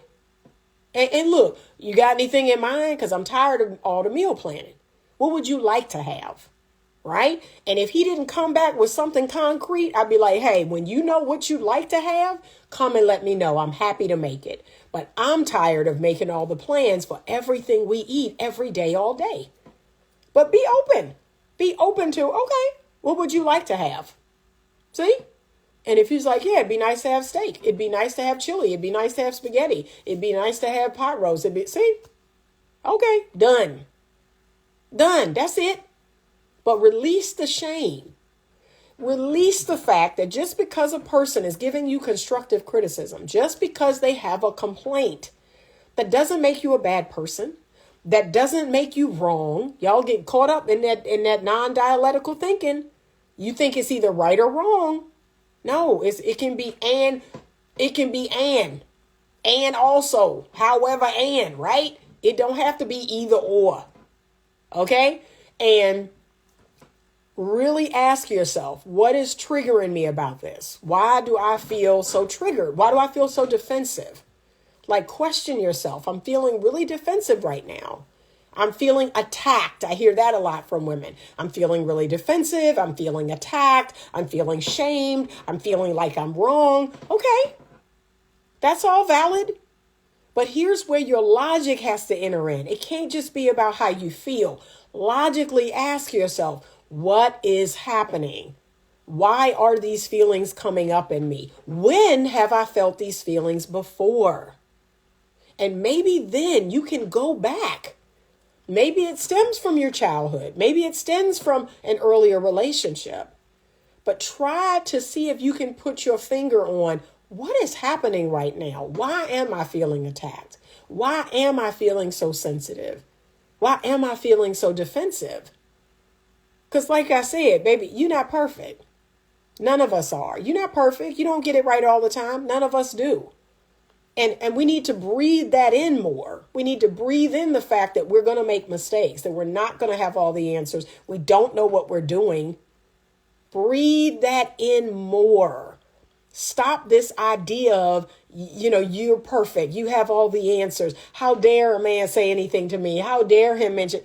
[SPEAKER 2] And look, you got anything in mind? Because I'm tired of all the meal planning. What would you like to have? Right? And if he didn't come back with something concrete, I'd be like, hey, when you know what you'd like to have, come and let me know. I'm happy to make it. But I'm tired of making all the plans for everything we eat every day, all day. But be open. Be open to, okay, what would you like to have? See? And if he's like, yeah, it'd be nice to have steak. It'd be nice to have chili. It'd be nice to have spaghetti. It'd be nice to have pot roast. See? Okay, done. Done. That's it. But release the shame. Release the fact that just because a person is giving you constructive criticism, just because they have a complaint, that doesn't make you a bad person. That doesn't make you wrong. Y'all get caught up in that non-dialectical thinking. You think it's either right or wrong. No, it can be and. It can be and also. However, and, right? It don't have to be either or. Okay? And really ask yourself, what is triggering me about this? Why do I feel so triggered? Why do I feel so defensive? Like, question yourself. I'm feeling really defensive right now. I'm feeling attacked. I hear that a lot from women. I'm feeling really defensive. I'm feeling attacked. I'm feeling shamed. I'm feeling like I'm wrong. Okay, that's all valid. But here's where your logic has to enter in. It can't just be about how you feel. Logically ask yourself, what is happening? Why are these feelings coming up in me? When have I felt these feelings before? And maybe then you can go back. Maybe it stems from your childhood. Maybe it stems from an earlier relationship. But try to see if you can put your finger on what is happening right now. Why am I feeling attacked? Why am I feeling so sensitive? Why am I feeling so defensive? Because like I said, baby, you're not perfect. None of us are. You're not perfect. You don't get it right all the time. None of us do. And we need to breathe that in more. We need to breathe in the fact that we're going to make mistakes, that we're not going to have all the answers. We don't know what we're doing. Breathe that in more. Stop this idea of, you're perfect. You have all the answers. How dare a man say anything to me? How dare him mention?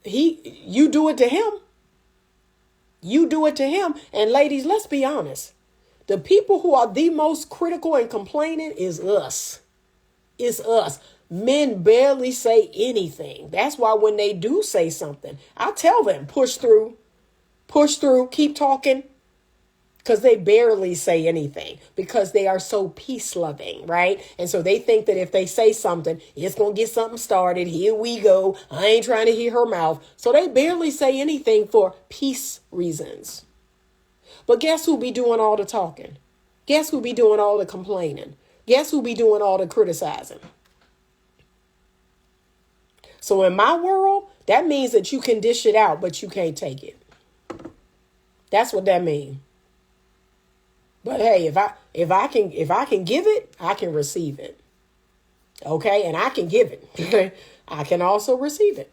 [SPEAKER 2] You do it to him. You do it to him. And ladies, let's be honest. The people who are the most critical and complaining is us. It's us. Men barely say anything. That's why when they do say something, I tell them, push through, keep talking. Because they barely say anything, because they are so peace loving, right? And so they think that if they say something, it's going to get something started. Here we go. I ain't trying to hear her mouth. So they barely say anything for peace reasons. But guess who be doing all the talking? Guess who be doing all the complaining? Guess who be doing all the criticizing? So in my world, that means that you can dish it out, but you can't take it. That's what that means. But hey, if I can give it, I can receive it. Okay, and I can give it. I can also receive it.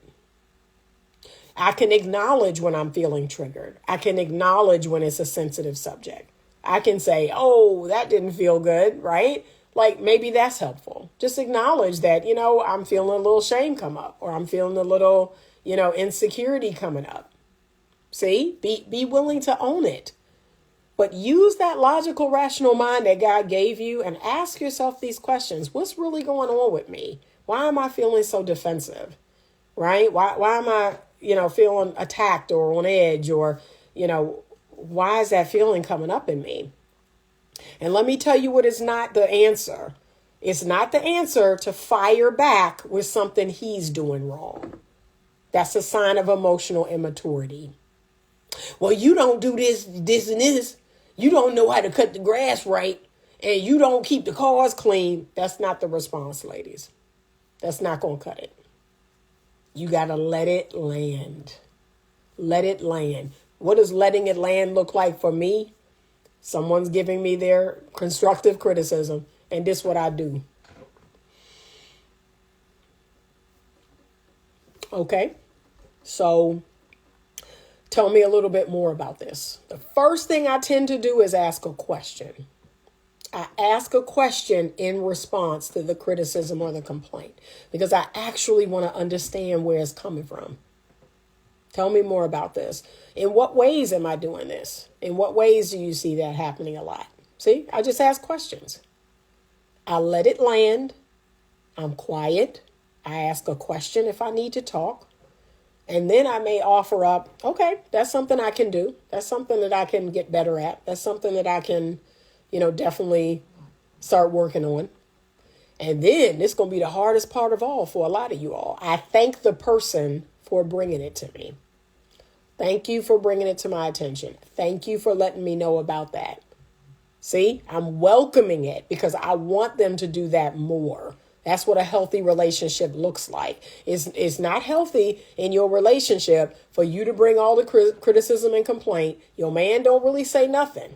[SPEAKER 2] I can acknowledge when I'm feeling triggered. I can acknowledge when it's a sensitive subject. I can say, oh, that didn't feel good, right? Like maybe that's helpful. Just acknowledge that, I'm feeling a little shame come up, or I'm feeling a little, insecurity coming up. See, be willing to own it. But use that logical, rational mind that God gave you and ask yourself these questions. What's really going on with me? Why am I feeling so defensive? Right? Why am I, feeling attacked or on edge, or, why is that feeling coming up in me? And let me tell you what is not the answer. It's not the answer to fire back with something he's doing wrong. That's a sign of emotional immaturity. Well, you don't do this, and this. You don't know how to cut the grass right, and you don't keep the cars clean. That's not the response, ladies. That's not going to cut it. You got to let it land. Let it land. What does letting it land look like for me? Someone's giving me their constructive criticism, and this is what I do. Okay, so tell me a little bit more about this. The first thing I tend to do is ask a question. I ask a question in response to the criticism or the complaint because I actually want to understand where it's coming from. Tell me more about this. In what ways am I doing this? In what ways do you see that happening a lot? See, I just ask questions. I let it land. I'm quiet. I ask a question if I need to talk. And then I may offer up, okay, that's something I can do. That's something that I can get better at. That's something that I can, definitely start working on. And then it's going to be the hardest part of all for a lot of you all. I thank the person for bringing it to me. Thank you for bringing it to my attention. Thank you for letting me know about that. See, I'm welcoming it because I want them to do that more. That's what a healthy relationship looks like. It's not healthy in your relationship for you to bring all the criticism and complaint. Your man don't really say nothing.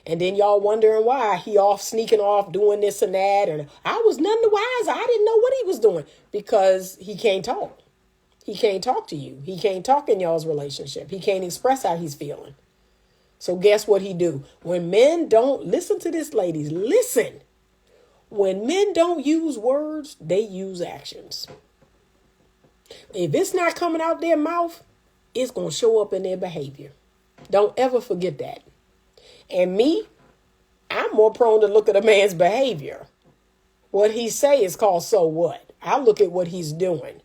[SPEAKER 2] And then y'all wondering why he off sneaking off doing this and that. And I was none the wiser. I didn't know what he was doing because he can't talk. He can't talk to you. He can't talk in y'all's relationship. He can't express how he's feeling. So guess what he do? When men don't, listen to this, ladies, listen. When men don't use words, they use actions. If it's not coming out their mouth, it's going to show up in their behavior. Don't ever forget that. And me, I'm more prone to look at a man's behavior. What he say is called so what. I look at what he's doing.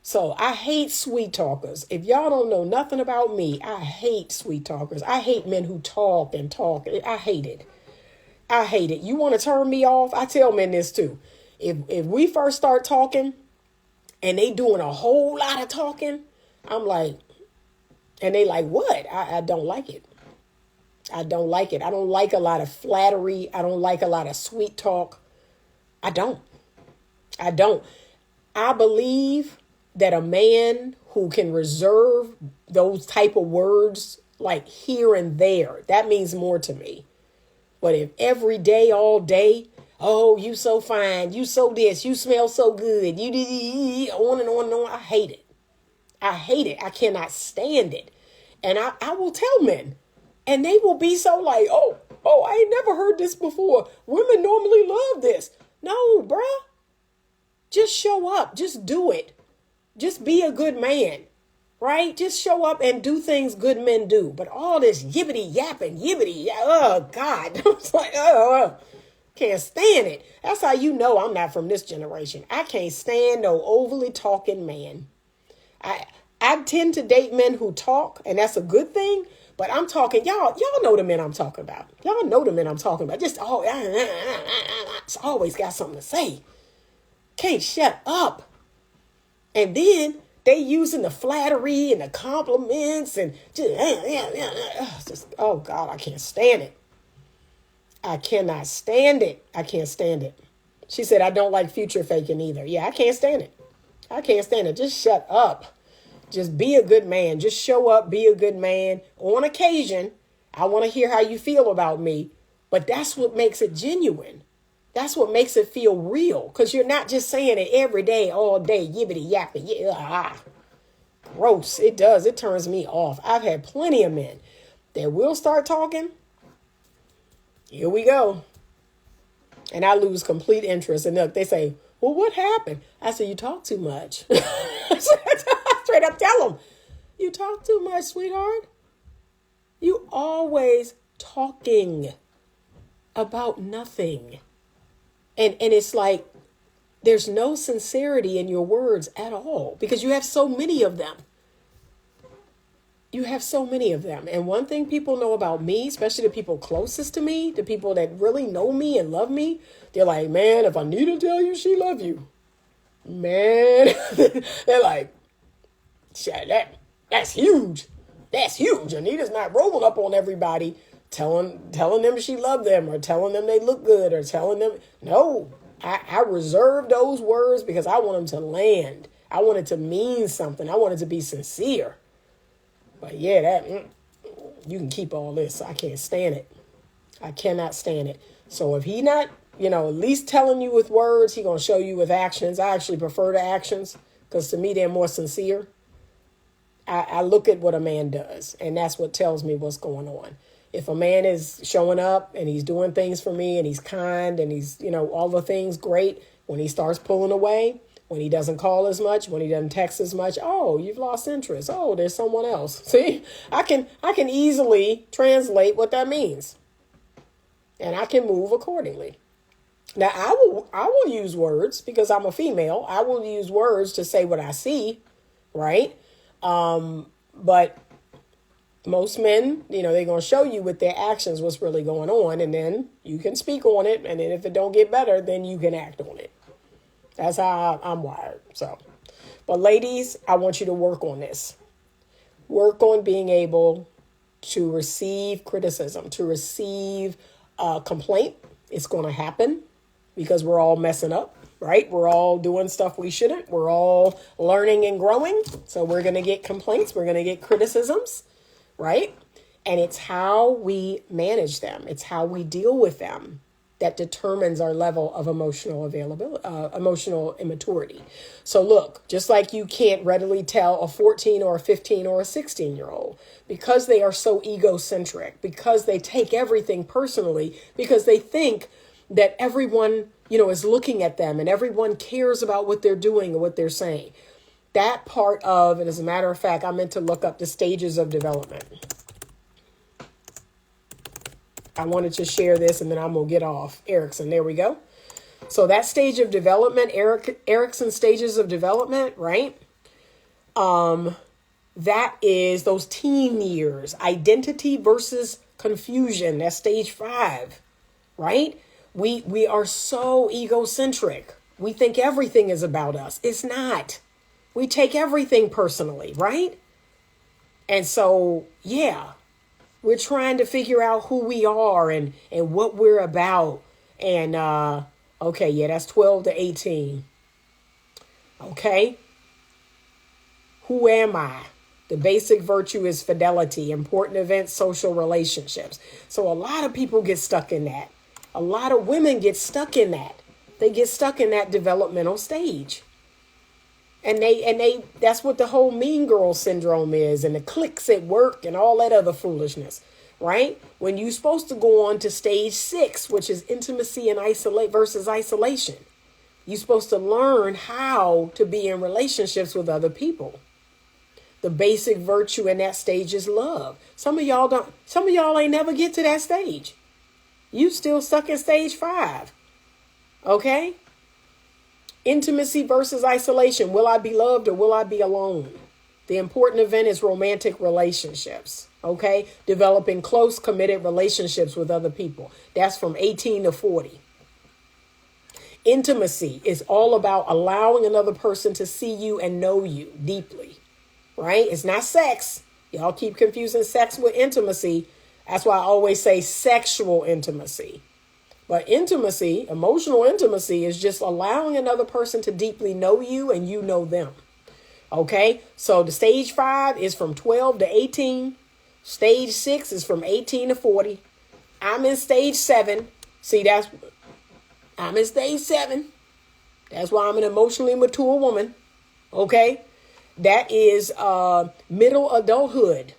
[SPEAKER 2] So I hate sweet talkers. If y'all don't know nothing about me, I hate sweet talkers. I hate men who talk and talk. I hate it. I hate it. You want to turn me off? I tell men this too. If we first start talking and they doing a whole lot of talking, I'm like, and they like, what? I don't like it. I don't like it. I don't like a lot of flattery. I don't like a lot of sweet talk. I don't. I believe that a man who can reserve those type of words like here and there, that means more to me. But if every day, all day, oh, you so fine, you so this, you smell so good, you did on and on and on, I hate it. I hate it. I cannot stand it. And I will tell men, and they will be so like, oh, I ain't never heard this before. Women normally love this. No, bruh. Just show up. Just do it. Just be a good man, right? Just show up and do things good men do. But all this yibbity yapping, oh God. I was like, can't stand it. That's how you know I'm not from this generation. I can't stand no overly talking man. I tend to date men who talk, and that's a good thing. But I'm talking, y'all know the men I'm talking about. Y'all know the men I'm talking about. Just always got something to say. Can't shut up. And then they using the flattery and the compliments and just, oh God, I can't stand it. I cannot stand it. I can't stand it. She said, I don't like future faking either. Yeah, I can't stand it. I can't stand it. Just shut up. Just be a good man. Just show up, be a good man. On occasion, I want to hear how you feel about me. But that's what makes it genuine. That's what makes it feel real. Because you're not just saying it every day, all day, yibbity yapping. Yeah, gross. It does. It turns me off. I've had plenty of men that will start talking. Here we go. And I lose complete interest. And they say, well, what happened? I said, you talk too much. Straight up tell them, you talk too much, sweetheart. You always talking about nothing. And it's like there's no sincerity in your words at all because you have so many of them. You have so many of them. And one thing people know about me, especially the people closest to me, the people that really know me and love me, they're like, man, if Anita tell you she love you, man, they're like, that's huge. That's huge. Anita's not rolling up on everybody, telling them she loved them or telling them they look good or telling them, no, I reserve those words because I want them to land. I want it to mean something. I want it to be sincere. But yeah, you can keep all this. I can't stand it. I cannot stand it. So if he not, at least telling you with words, he going to show you with actions. I actually prefer the actions because to me, they're more sincere. I look at what a man does, and that's what tells me what's going on. If a man is showing up and he's doing things for me and he's kind and he's, all the things great, when he starts pulling away, when he doesn't call as much, when he doesn't text as much, oh, you've lost interest. Oh, there's someone else. See, I can easily translate what that means. And I can move accordingly. Now, I will use words because I'm a female. I will use words to say what I see, right? But most men, they're going to show you with their actions what's really going on. And then you can speak on it. And then if it don't get better, then you can act on it. That's how I'm wired. So, but ladies, I want you to work on this. Work on being able to receive criticism, to receive a complaint. It's going to happen because we're all messing up, right? We're all doing stuff we shouldn't. We're all learning and growing. So we're going to get complaints. We're going to get criticisms, right? And it's how we manage them. It's how we deal with them that determines our level of emotional immaturity. So look, just like you can't readily tell a 14 or a 15 or a 16-year-old because they are so egocentric, because they take everything personally, because they think that everyone, is looking at them and everyone cares about what they're doing and what they're saying. That part of, and as a matter of fact, I meant to look up the stages of development. I wanted to share this and then I'm going to get off. Erickson, there we go. So that stage of development, Erickson stages of development, right? That is those teen years, identity versus confusion. That's stage 5, right? We are so egocentric. We think everything is about us. It's not. We take everything personally, right? And so, yeah. We're trying to figure out who we are and what we're about. And, okay, yeah, that's 12 to 18. Okay. Who am I? The basic virtue is fidelity, important events, social relationships. So a lot of people get stuck in that. A lot of women get stuck in that. They get stuck in that developmental stage. And they that's what the whole mean girl syndrome is, and the cliques at work and all that other foolishness, right? When you're supposed to go on to stage 6, which is intimacy and isolation. You're supposed to learn how to be in relationships with other people. The basic virtue in that stage is love. Some of y'all ain't never get to that stage. You still stuck in stage 5. Okay? Intimacy versus isolation. Will I be loved or will I be alone? The important event is romantic relationships. Okay? Developing close, committed relationships with other people. That's from 18 to 40. Intimacy is all about allowing another person to see you and know you deeply. Right? It's not sex. Y'all keep confusing sex with intimacy. That's why I always say sexual intimacy. But intimacy, emotional intimacy, is just allowing another person to deeply know you and you know them. Okay, so the stage 5 is from 12 to 18. Stage 6 is from 18 to 40. I'm in stage 7. See, I'm in stage 7. That's why I'm an emotionally mature woman. Okay, that is middle adulthood.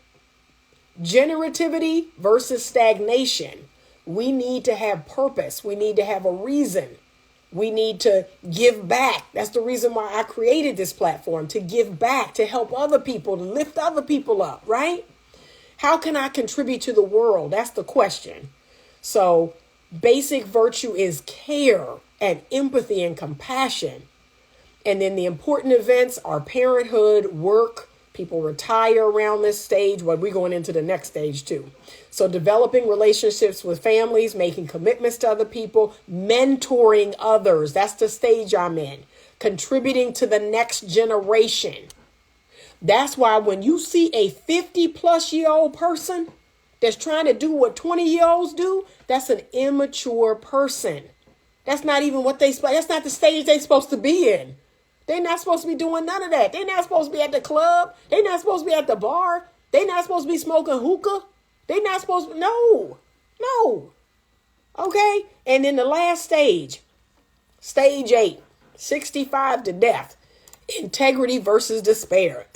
[SPEAKER 2] Generativity versus stagnation. We need to have purpose. We need to have a reason. We need to give back. That's the reason why I created this platform, to give back, to help other people, to lift other people up, right? How can I contribute to the world? That's the question. So basic virtue is care and empathy and compassion. And then the important events are parenthood, work. People retire around this stage, but we're going into the next stage too. So developing relationships with families, making commitments to other people, mentoring others. That's the stage I'm in. Contributing to the next generation. That's why when you see a 50-plus-year-old person that's trying to do what 20-year-olds do, that's an immature person. That's not even that's not the stage they're supposed to be in. They're not supposed to be doing none of that. They're not supposed to be at the club. They're not supposed to be at the bar. They're not supposed to be smoking hookah. They're not supposed to, no. Okay? And then the last stage, stage 8, 65 to death, integrity versus despair.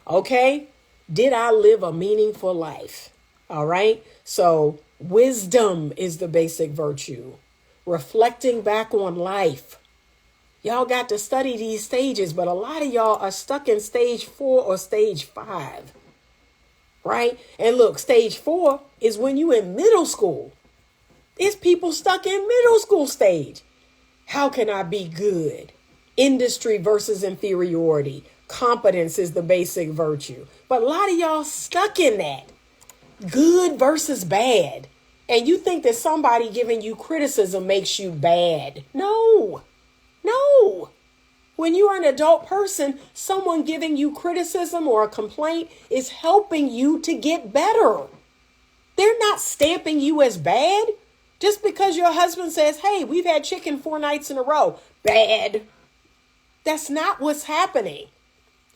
[SPEAKER 2] Okay? Did I live a meaningful life? All right? So wisdom is the basic virtue. Reflecting back on life. Y'all got to study these stages, but a lot of y'all are stuck in stage 4 or stage 5. Right? And look, stage 4 is when you in middle school. It's people stuck in middle school stage. How can I be good? Industry versus inferiority. Competence is the basic virtue. But a lot of y'all stuck in that. Good versus bad. And you think that somebody giving you criticism makes you bad. No. When you're an adult person, someone giving you criticism or a complaint is helping you to get better. They're not stamping you as bad just because your husband says, hey, we've had chicken 4 nights in a row. Bad. That's not what's happening.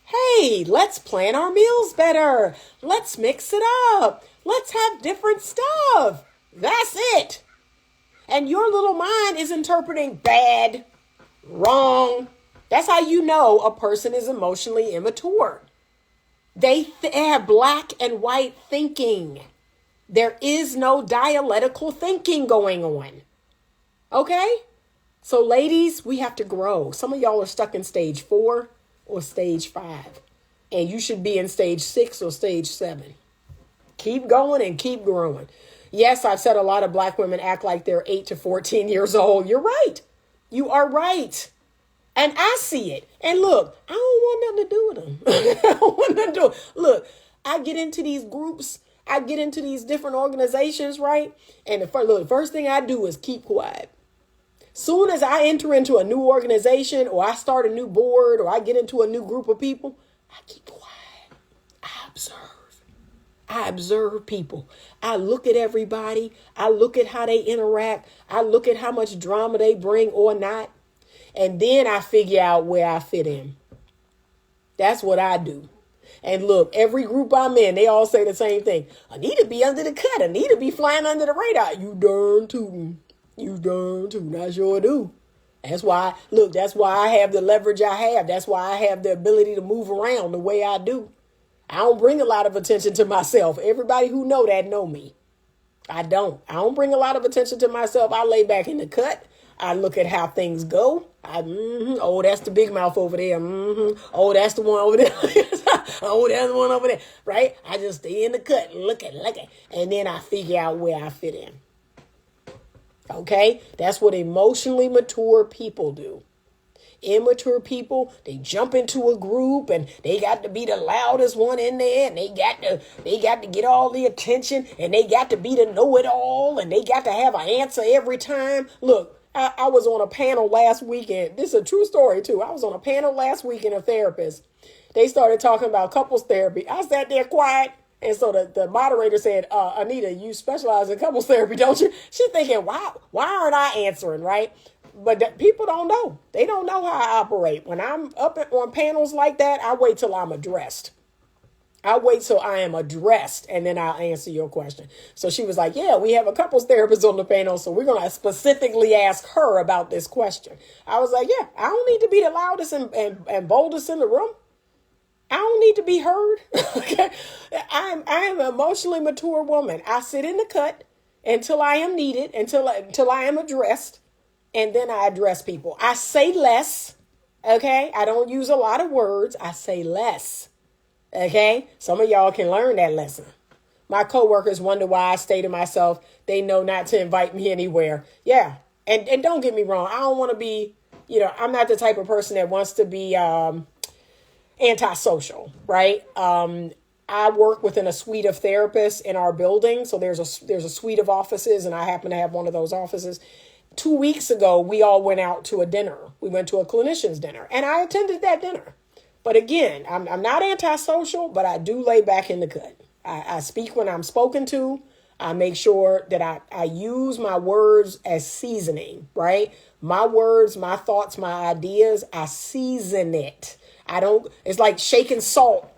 [SPEAKER 2] Hey, let's plan our meals better. Let's mix it up. Let's have different stuff. That's it. And your little mind is interpreting bad, wrong. That's how you know a person is emotionally immature. They have black and white thinking. There is no dialectical thinking going on. Okay? So ladies, we have to grow. Some of y'all are stuck in stage 4 or stage 5. And you should be in stage 6 or stage 7. Keep going and keep growing. Yes, I've said a lot of black women act like they're 8 to 14 years old. You're right. You are right. And I see it. And look, I don't want nothing to do with them. I don't want nothing to do. Look, I get into these groups. I get into these different organizations, right? And the first thing I do is keep quiet. Soon as I enter into a new organization or I start a new board or I get into a new group of people, I keep quiet. I observe people. I look at everybody. I look at how they interact. I look at how much drama they bring or not. And then I figure out where I fit in. That's what I do. And look, every group I'm in, they all say the same thing. I need to be under the cut. I need to be flying under the radar. You darn tootin'. You darn tootin'. I sure do. That's why I have the leverage I have. That's why I have the ability to move around the way I do. I don't bring a lot of attention to myself. Everybody who know that know me. I don't bring a lot of attention to myself. I lay back in the cut. I look at how things go. Oh, that's the big mouth over there. Oh, that's the one over there. Oh, that's the one over there. Right? I just stay in the cut, look at, and then I figure out where I fit in. Okay? That's what emotionally mature people do. Immature people, they jump into a group and they got to be the loudest one in there, and they got to get all the attention, and they got to be the know-it-all, and they got to have an answer every time. Look, I was on a panel last weekend. This is a true story too. I was on a panel last weekend of therapists. They started talking about couples therapy. I sat there quiet. And so the moderator said, Anita, you specialize in couples therapy, don't you? She's thinking, why aren't I answering, right? But people don't know. They don't know how I operate. When I'm up on panels like that, I wait till I'm addressed. I wait till I am addressed, and then I'll answer your question. So she was like, yeah, we have a couples therapist on the panel, so we're going to specifically ask her about this question. I was like, yeah, I don't need to be the loudest and boldest in the room. I don't need to be heard. Okay, I am an emotionally mature woman. I sit in the cut until I am needed, until I am addressed, and then I address people. I say less. Okay, I don't use a lot of words. I say less. Okay? Some of y'all can learn that lesson. My coworkers wonder why I stay to myself. They know not to invite me anywhere. Yeah. And don't get me wrong. I don't want to be, I'm not the type of person that wants to be antisocial, right? I work within a suite of therapists in our building. So there's a suite of offices, and I happen to have one of those offices. 2 weeks ago, we all went out to a dinner. We went to a clinician's dinner, and I attended that dinner. But again, I'm not antisocial, but I do lay back in the cut. I speak when I'm spoken to. I make sure that I use my words as seasoning, right? My words, my thoughts, my ideas, I season it. It's like shaking salt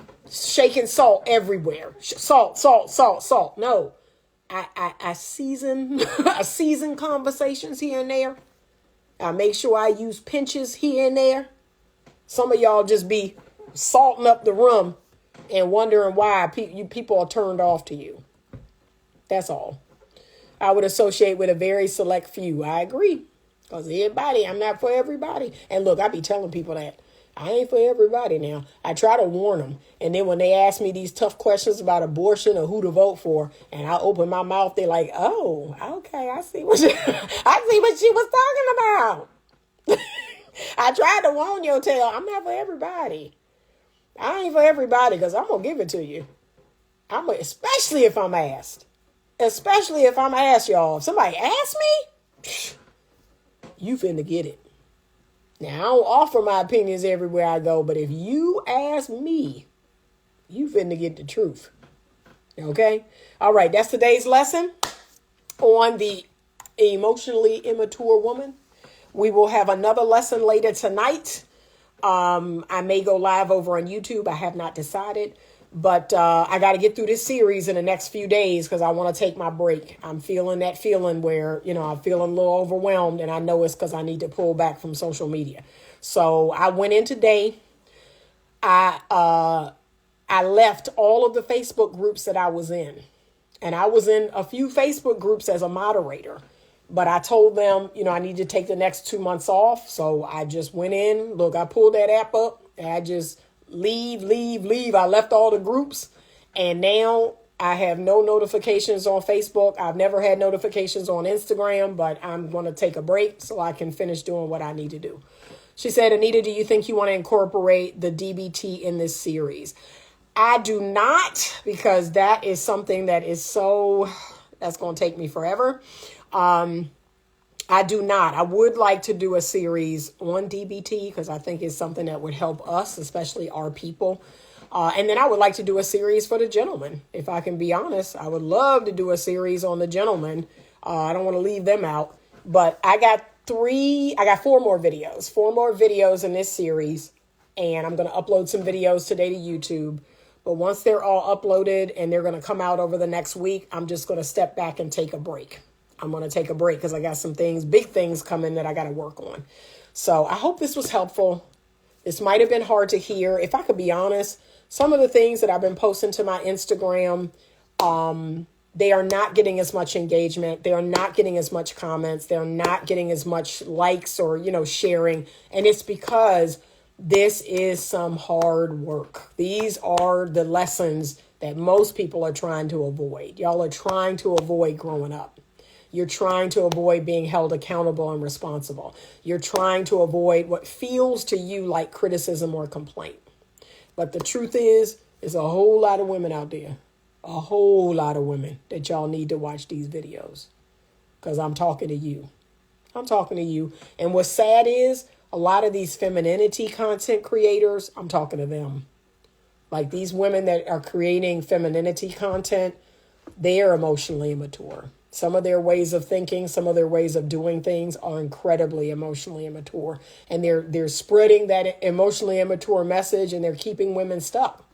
[SPEAKER 2] everywhere. Salt. No, I season, I season conversations here and there. I make sure I use pinches here and there. Some of y'all just be salting up the room and wondering why people are turned off to you. That's all. I would associate with a very select few. I agree. Because I'm not for everybody. And look, I be telling people that. I ain't for everybody now. I try to warn them. And then when they ask me these tough questions about abortion or who to vote for, and I open my mouth, they're like, oh, okay, I see what she was talking about. I tried to warn your tail. I'm not for everybody. I ain't for everybody because I'm going to give it to you. Especially if I'm asked. Especially if I'm asked, y'all. If somebody asks me, you finna get it. Now, I don't offer my opinions everywhere I go, but if you ask me, you finna get the truth. Okay? All right, that's today's lesson on the emotionally immature woman. We will have another lesson later tonight. I may go live over on YouTube. I have not decided. But I got to get through this series in the next few days because I want to take my break. I'm feeling that feeling where, I'm feeling a little overwhelmed, and I know it's because I need to pull back from social media. So I went in today. I left all of the Facebook groups that I was in. And I was in a few Facebook groups as a moderator. But I told them, I need to take the next 2 months off. So I just went in. Look, I pulled that app up, and I just leave. I left all the groups, and now I have no notifications on Facebook. I've never had notifications on Instagram, but I'm going to take a break so I can finish doing what I need to do. She said, Anita, do you think you want to incorporate the DBT in this series? I do not, because that is something that's going to take me forever. I do not. I would like to do a series on DBT because I think it's something that would help us, especially our people. And then I would like to do a series for the gentlemen. If I can be honest, I would love to do a series on the gentlemen. I don't want to leave them out, but I got 4 more videos in this series, and I'm going to upload some videos today to YouTube. But once they're all uploaded and they're going to come out over the next week, I'm just going to step back and take a break. I'm going to take a break because I got some big things coming that I got to work on. So I hope this was helpful. This might have been hard to hear. If I could be honest, some of the things that I've been posting to my Instagram, they are not getting as much engagement. They are not getting as much comments. They're not getting as much likes or, sharing. And it's because this is some hard work. These are the lessons that most people are trying to avoid. Y'all are trying to avoid growing up. You're trying to avoid being held accountable and responsible. You're trying to avoid what feels to you like criticism or complaint. But the truth is, there's a whole lot of women out there, a whole lot of women that y'all need to watch these videos because I'm talking to you. I'm talking to you. And what's sad is a lot of these femininity content creators, I'm talking to them. Like these women that are creating femininity content, they are emotionally immature. Some of their ways of thinking, some of their ways of doing things are incredibly emotionally immature. And they're spreading that emotionally immature message, and they're keeping women stuck.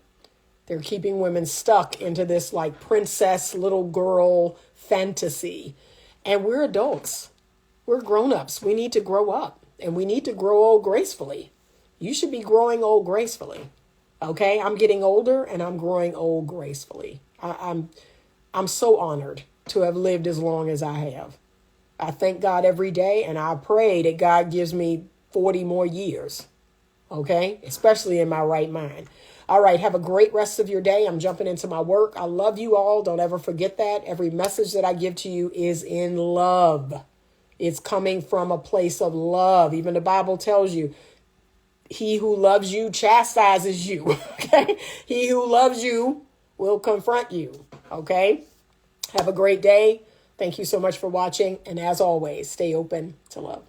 [SPEAKER 2] They're keeping women stuck into this like princess little girl fantasy. And we're adults. We're grown-ups. We need to grow up, and we need to grow old gracefully. You should be growing old gracefully. Okay? I'm getting older, and I'm growing old gracefully. I'm so honored to have lived as long as I have. I thank God every day, and I pray that God gives me 40 more years, okay? Especially in my right mind. All right. Have a great rest of your day. I'm jumping into my work. I love you all. Don't ever forget that. Every message that I give to you is in love. It's coming from a place of love. Even the Bible tells you, he who loves you chastises you. Okay. He who loves you will confront you. Okay. Have a great day. Thank you so much for watching. And as always, stay open to love.